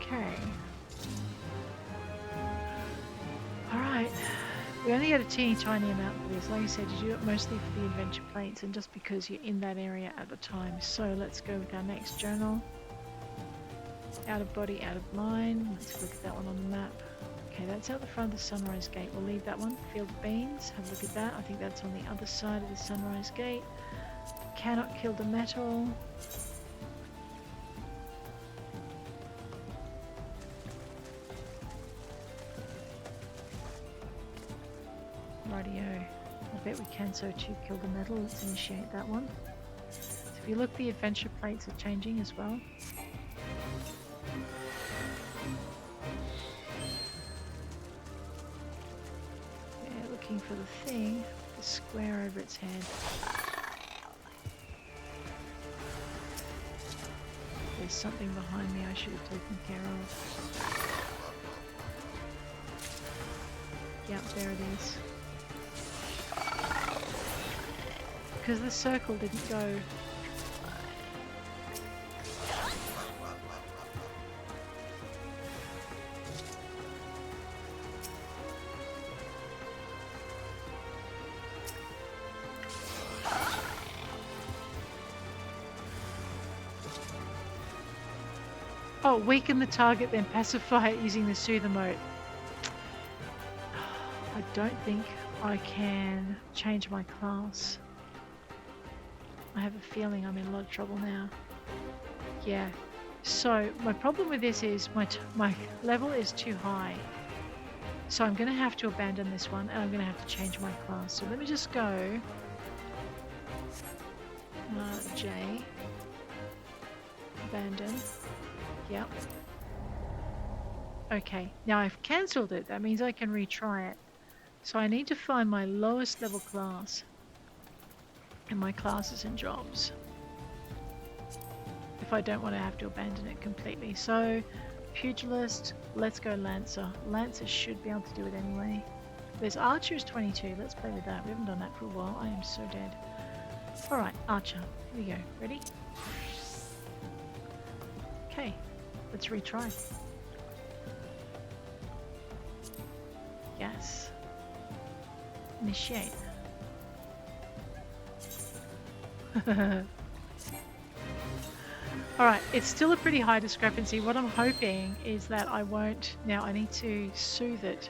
Okay. Alright. We only get a teeny tiny amount for this. Like I said, you do it mostly for the adventure plates and just because you're in that area at the time. So let's go with our next journal. Out of body, out of mind. Let's look at that one on the map. Okay, that's out the front of the Sunrise Gate. We'll leave that one. Field of Beans. Have a look at that. I think that's on the other side of the Sunrise Gate. Cannot kill the metal. Rightio. I bet we can so too kill the metal. Let's initiate that one. So if you look, the adventure plates are changing as well. Yeah, looking for the thing, the square over its head. There's something behind me I should have taken care of. Yep, there it is. Because the circle didn't go. Oh, weaken the target, then pacify it using the Soothe emote. I don't think I can change my class. I have a feeling I'm in a lot of trouble now. Yeah. So my problem with this is my level is too high. So I'm going to have to abandon this one and I'm going to have to change my class. So let me just go J. Abandon. Yep. Okay. Now I've cancelled it. That means I can retry it. So I need to find my lowest level class. And my classes and jobs if I don't want to have to abandon it completely. So Pugilist. Let's go Lancer. Lancer should be able to do it anyway. There's Archer's 22. Let's play with that. We haven't done that for a while. I am so dead. Alright, Archer. Here we go. Ready? Okay. Let's retry. Yes. Initiate. Alright, it's still a pretty high discrepancy. What I'm hoping is that I won't... Now I need to soothe it.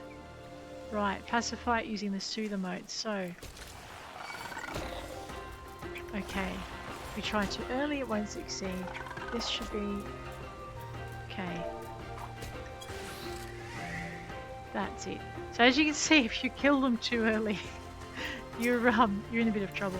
Right, pacify it using the soother mode. So... Okay. If we try too early, it won't succeed. This should be... Okay. That's it. So as you can see, if you kill them too early, you're in a bit of trouble.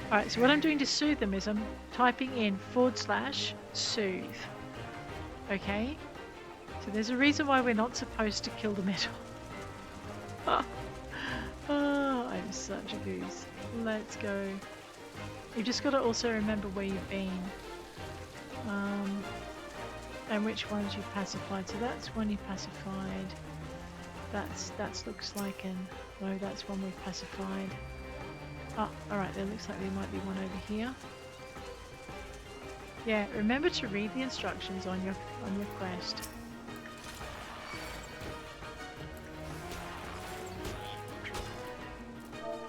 Alright, so what I'm doing to soothe them is I'm typing in /soothe. Okay? So there's a reason why we're not supposed to kill the metal. Oh, I'm such a goose. Let's go. You've just got to also remember where you've been. And which ones you've pacified. So that's one you pacified. That looks like no, that's one we've pacified. Oh, alright, there looks like there might be one over here. Yeah, remember to read the instructions on your quest.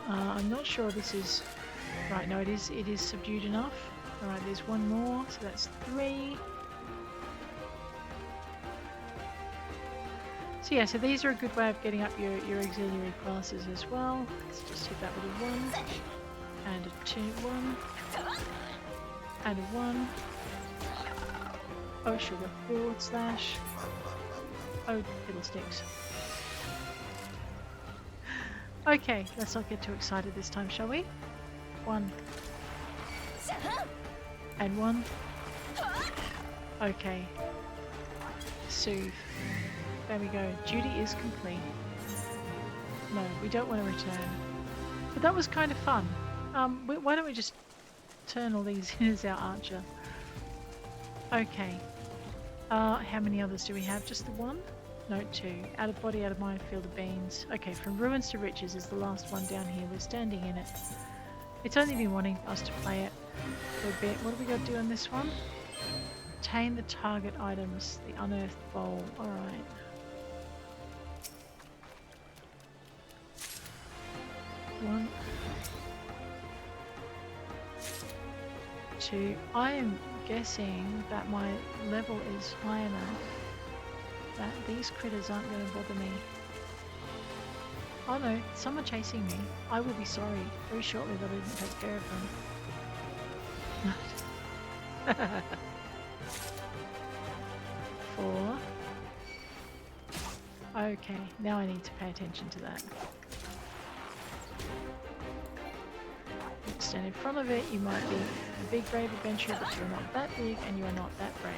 I'm not sure this is right. No, it is subdued enough. Alright, there's one more, so that's 3. So yeah, so these are a good way of getting up your auxiliary classes as well. Let's just hit that with a 1 and a 2, 1 and a 1. Oh sugar, / oh fiddlesticks. Okay, let's not get too excited this time, shall we? 1 and 1. Okay. Soothe. There we go. Duty is complete. No, we don't want to return. But that was kind of fun. Why don't we just turn all these in as our archer? Okay. How many others do we have? Just the 1? No, 2. Out of body, out of mind, field of beans. Okay, from ruins to riches is the last one down here. We're standing in it. It's only been wanting us to play it for a bit. What do we got to do on this one? Obtain the target items. The unearthed bowl. Alright. One, 2. I am guessing that my level is high enough that these critters aren't going to bother me. Oh no, someone chasing me. I will be sorry very shortly that I didn't take care of them. 4. Okay, now I need to pay attention to that. Stand in front of it. You might be a big brave adventurer, but you're not that big and you are not that brave.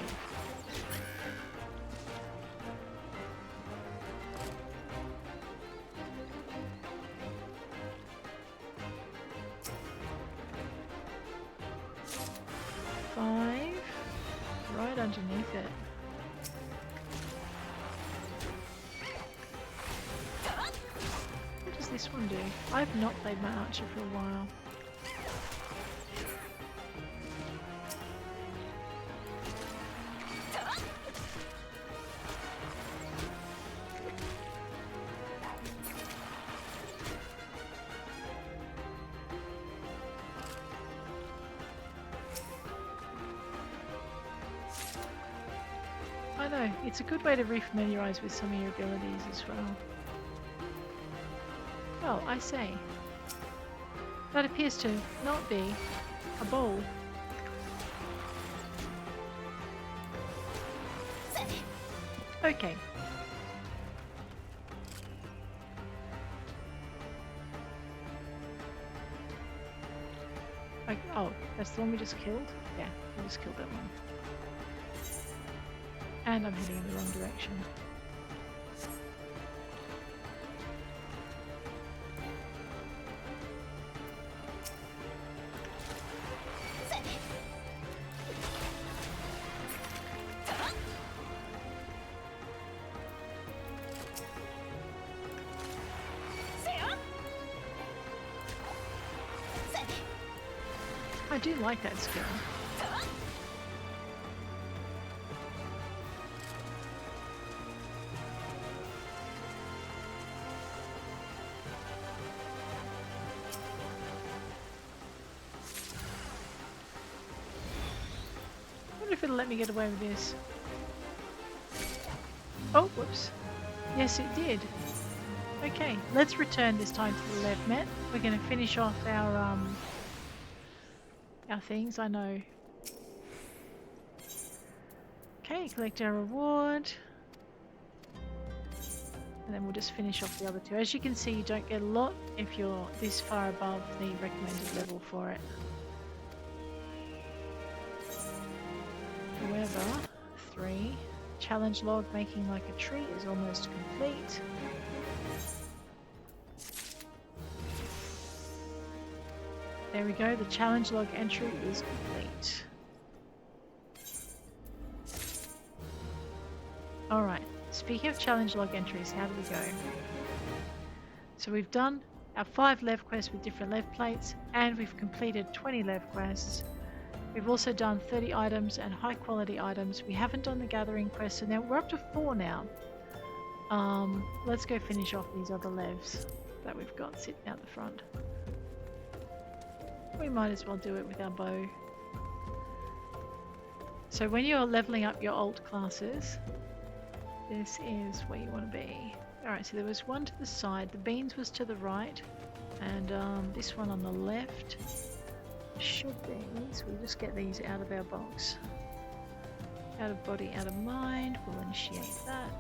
Five, right underneath it. What does this one do? I've not played my archer for a while. I know, it's a good way to refamiliarise with some of your abilities as well. Well, I say, that appears to not be a bowl. Okay. Oh, that's the one we just killed? Yeah, we just killed that one. And I'm heading in the wrong direction. I do like that skill. I wonder if it'll let me get away with this. Oh, whoops. Yes, it did. Okay, let's return this time to the Leve Met. We're going to finish off our things, I know. Okay, collect our reward. And then we'll just finish off the other two. As you can see, you don't get a lot if you're this far above the recommended level for it. However, 3. Challenge log making like a tree is almost complete. There we go, the challenge log entry is complete. Alright, speaking of challenge log entries, how do we go? So we've done our 5 Leve quests with different Leve plates, and we've completed 20 Leve quests. We've also done 30 items and high quality items. We haven't done the gathering quest, so now we're up to 4 now. Let's go finish off these other Leves that we've got sitting out the front. We might as well do it with our bow. So when you're leveling up your alt classes, this is where you want to be. Alright, so there was one to the side, the beans was to the right, and this one on the left should be, so we'll just get these out of our box. Out of body, out of mind, we'll initiate that.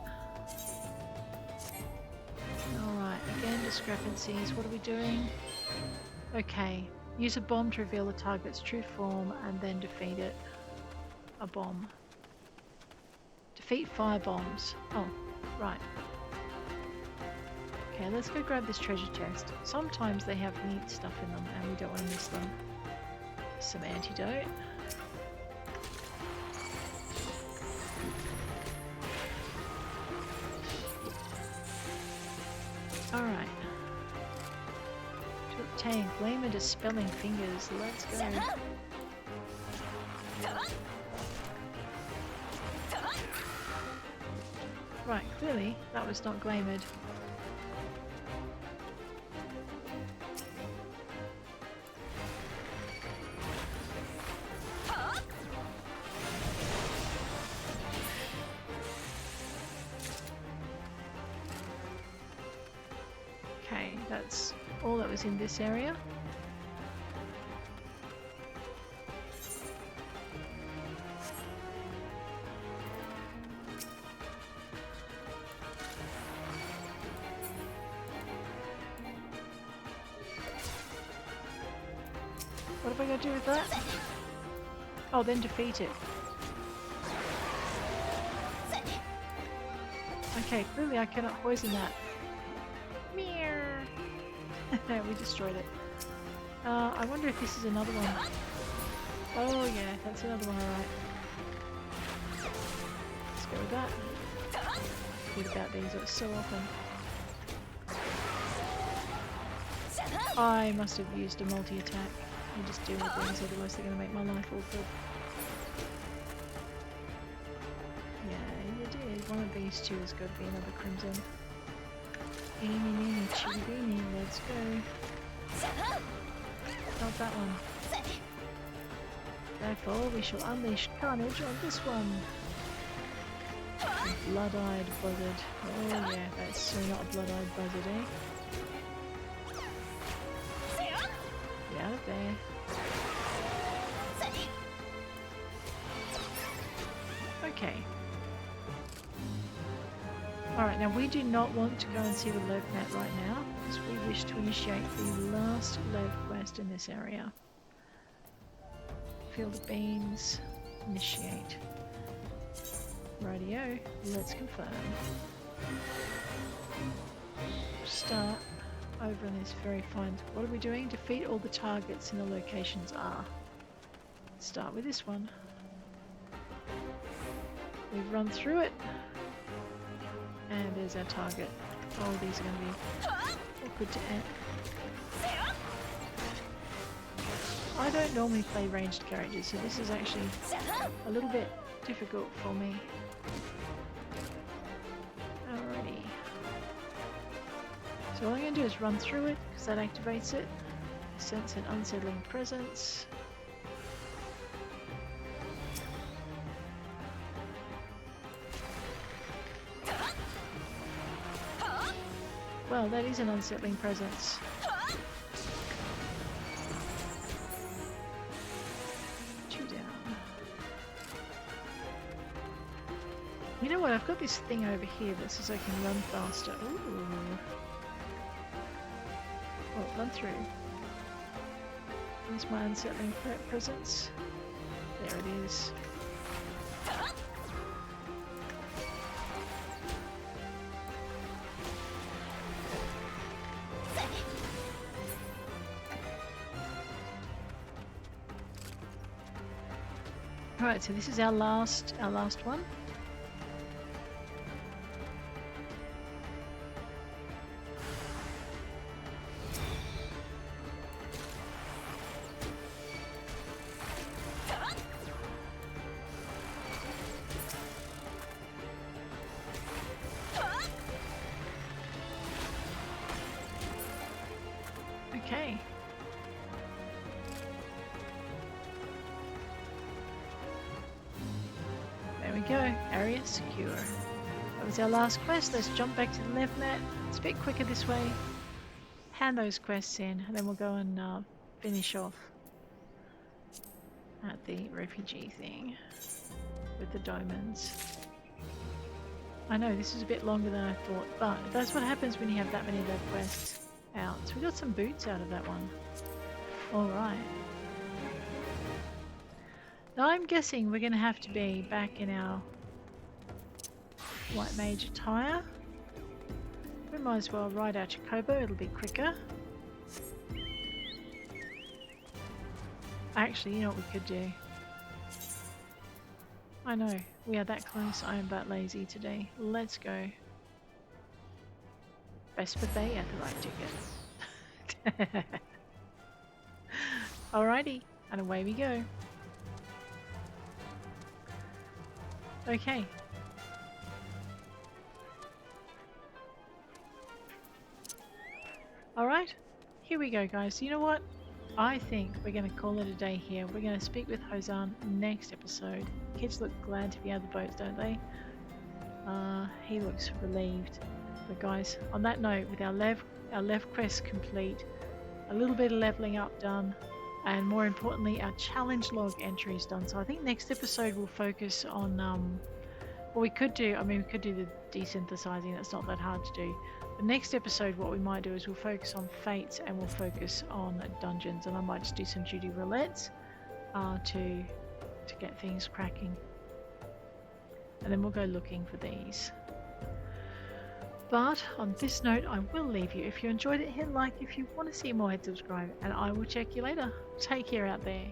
Alright, again discrepancies, what are we doing? Okay. Use a bomb to reveal the target's true form and then defeat it. A bomb. Defeat fire bombs. Oh, right. Okay, let's go grab this treasure chest. Sometimes they have neat stuff in them and we don't want to miss them. Some antidote. Alright. To obtain Gleam and Dispelling Fingers. Let's go. Right, clearly that was not Glamored. Okay, that's all that was in this area. What am I going to do with that? Oh, then defeat it. Okay, clearly I cannot poison that. We destroyed it. I wonder if this is another one. Oh yeah, that's another one, alright. Let's go with that. Good about these so often. I must have used a multi-attack. I just deal with things, otherwise they're going to make my life awkward. Yeah, you did. One of these two has got to be another crimson. Eeny, meeny, chitty, beeny, let's go. Not that one. Therefore, we shall unleash carnage on this one. A blood-eyed buzzard. Oh yeah, that's so not a blood-eyed buzzard, eh? Get out of there. Okay. Alright, now we do not want to go and see the Leve Net right now, because we wish to initiate the last Leve quest in this area. Field of Beans, initiate. Rightio, let's confirm. Start over on this very fine. What are we doing? Defeat all the targets in the locations R. Start with this one. We've run through it. And there's our target. Oh, these are going to be awkward to add. I don't normally play ranged characters, so this is actually a little bit difficult for me. Alrighty. So all I'm going to do is run through it, because that activates it. Sense an unsettling presence. Well, that is an unsettling presence. Two down. You know what? I've got this thing over here that says I can run faster. Ooh. Oh, run through. There's my unsettling presence. There it is. Alright, so this is our last one. Okay. There we go. Area secure. That was our last quest. Let's jump back to the left net. It's a bit quicker this way. Hand those quests in, and then we'll go and finish off at the refugee thing with the diamonds. I know this is a bit longer than I thought, but that's what happens when you have that many of those quests out. So we got some boots out of that one. Alright. Now I'm guessing we're going to have to be back in our white mage attire. We might as well ride our Chocobo, it'll be quicker. Actually, you know what we could do? I know, we are that close, I am that lazy today. Let's go. Vesper Bay at the right ticket. Alrighty, and away we go. Okay. Alright, here we go guys. You know what? I think we're going to call it a day here. We're going to speak with Hosan next episode. Kids look glad to be out of the boats, don't they? He looks relieved. But guys, on that note, with our Leve quest complete, a little bit of leveling up done, and more importantly, our challenge log entries done. So I think next episode we'll focus on what we could do. I mean, we could do the desynthesizing. That's not that hard to do. The next episode, what we might do is we'll focus on fates and we'll focus on dungeons, and I might just do some duty roulettes to get things cracking, and then we'll go looking for these. But on this note, I will leave you. If you enjoyed it, hit like. If you want to see more, hit subscribe, and I will check you later. Take care out there.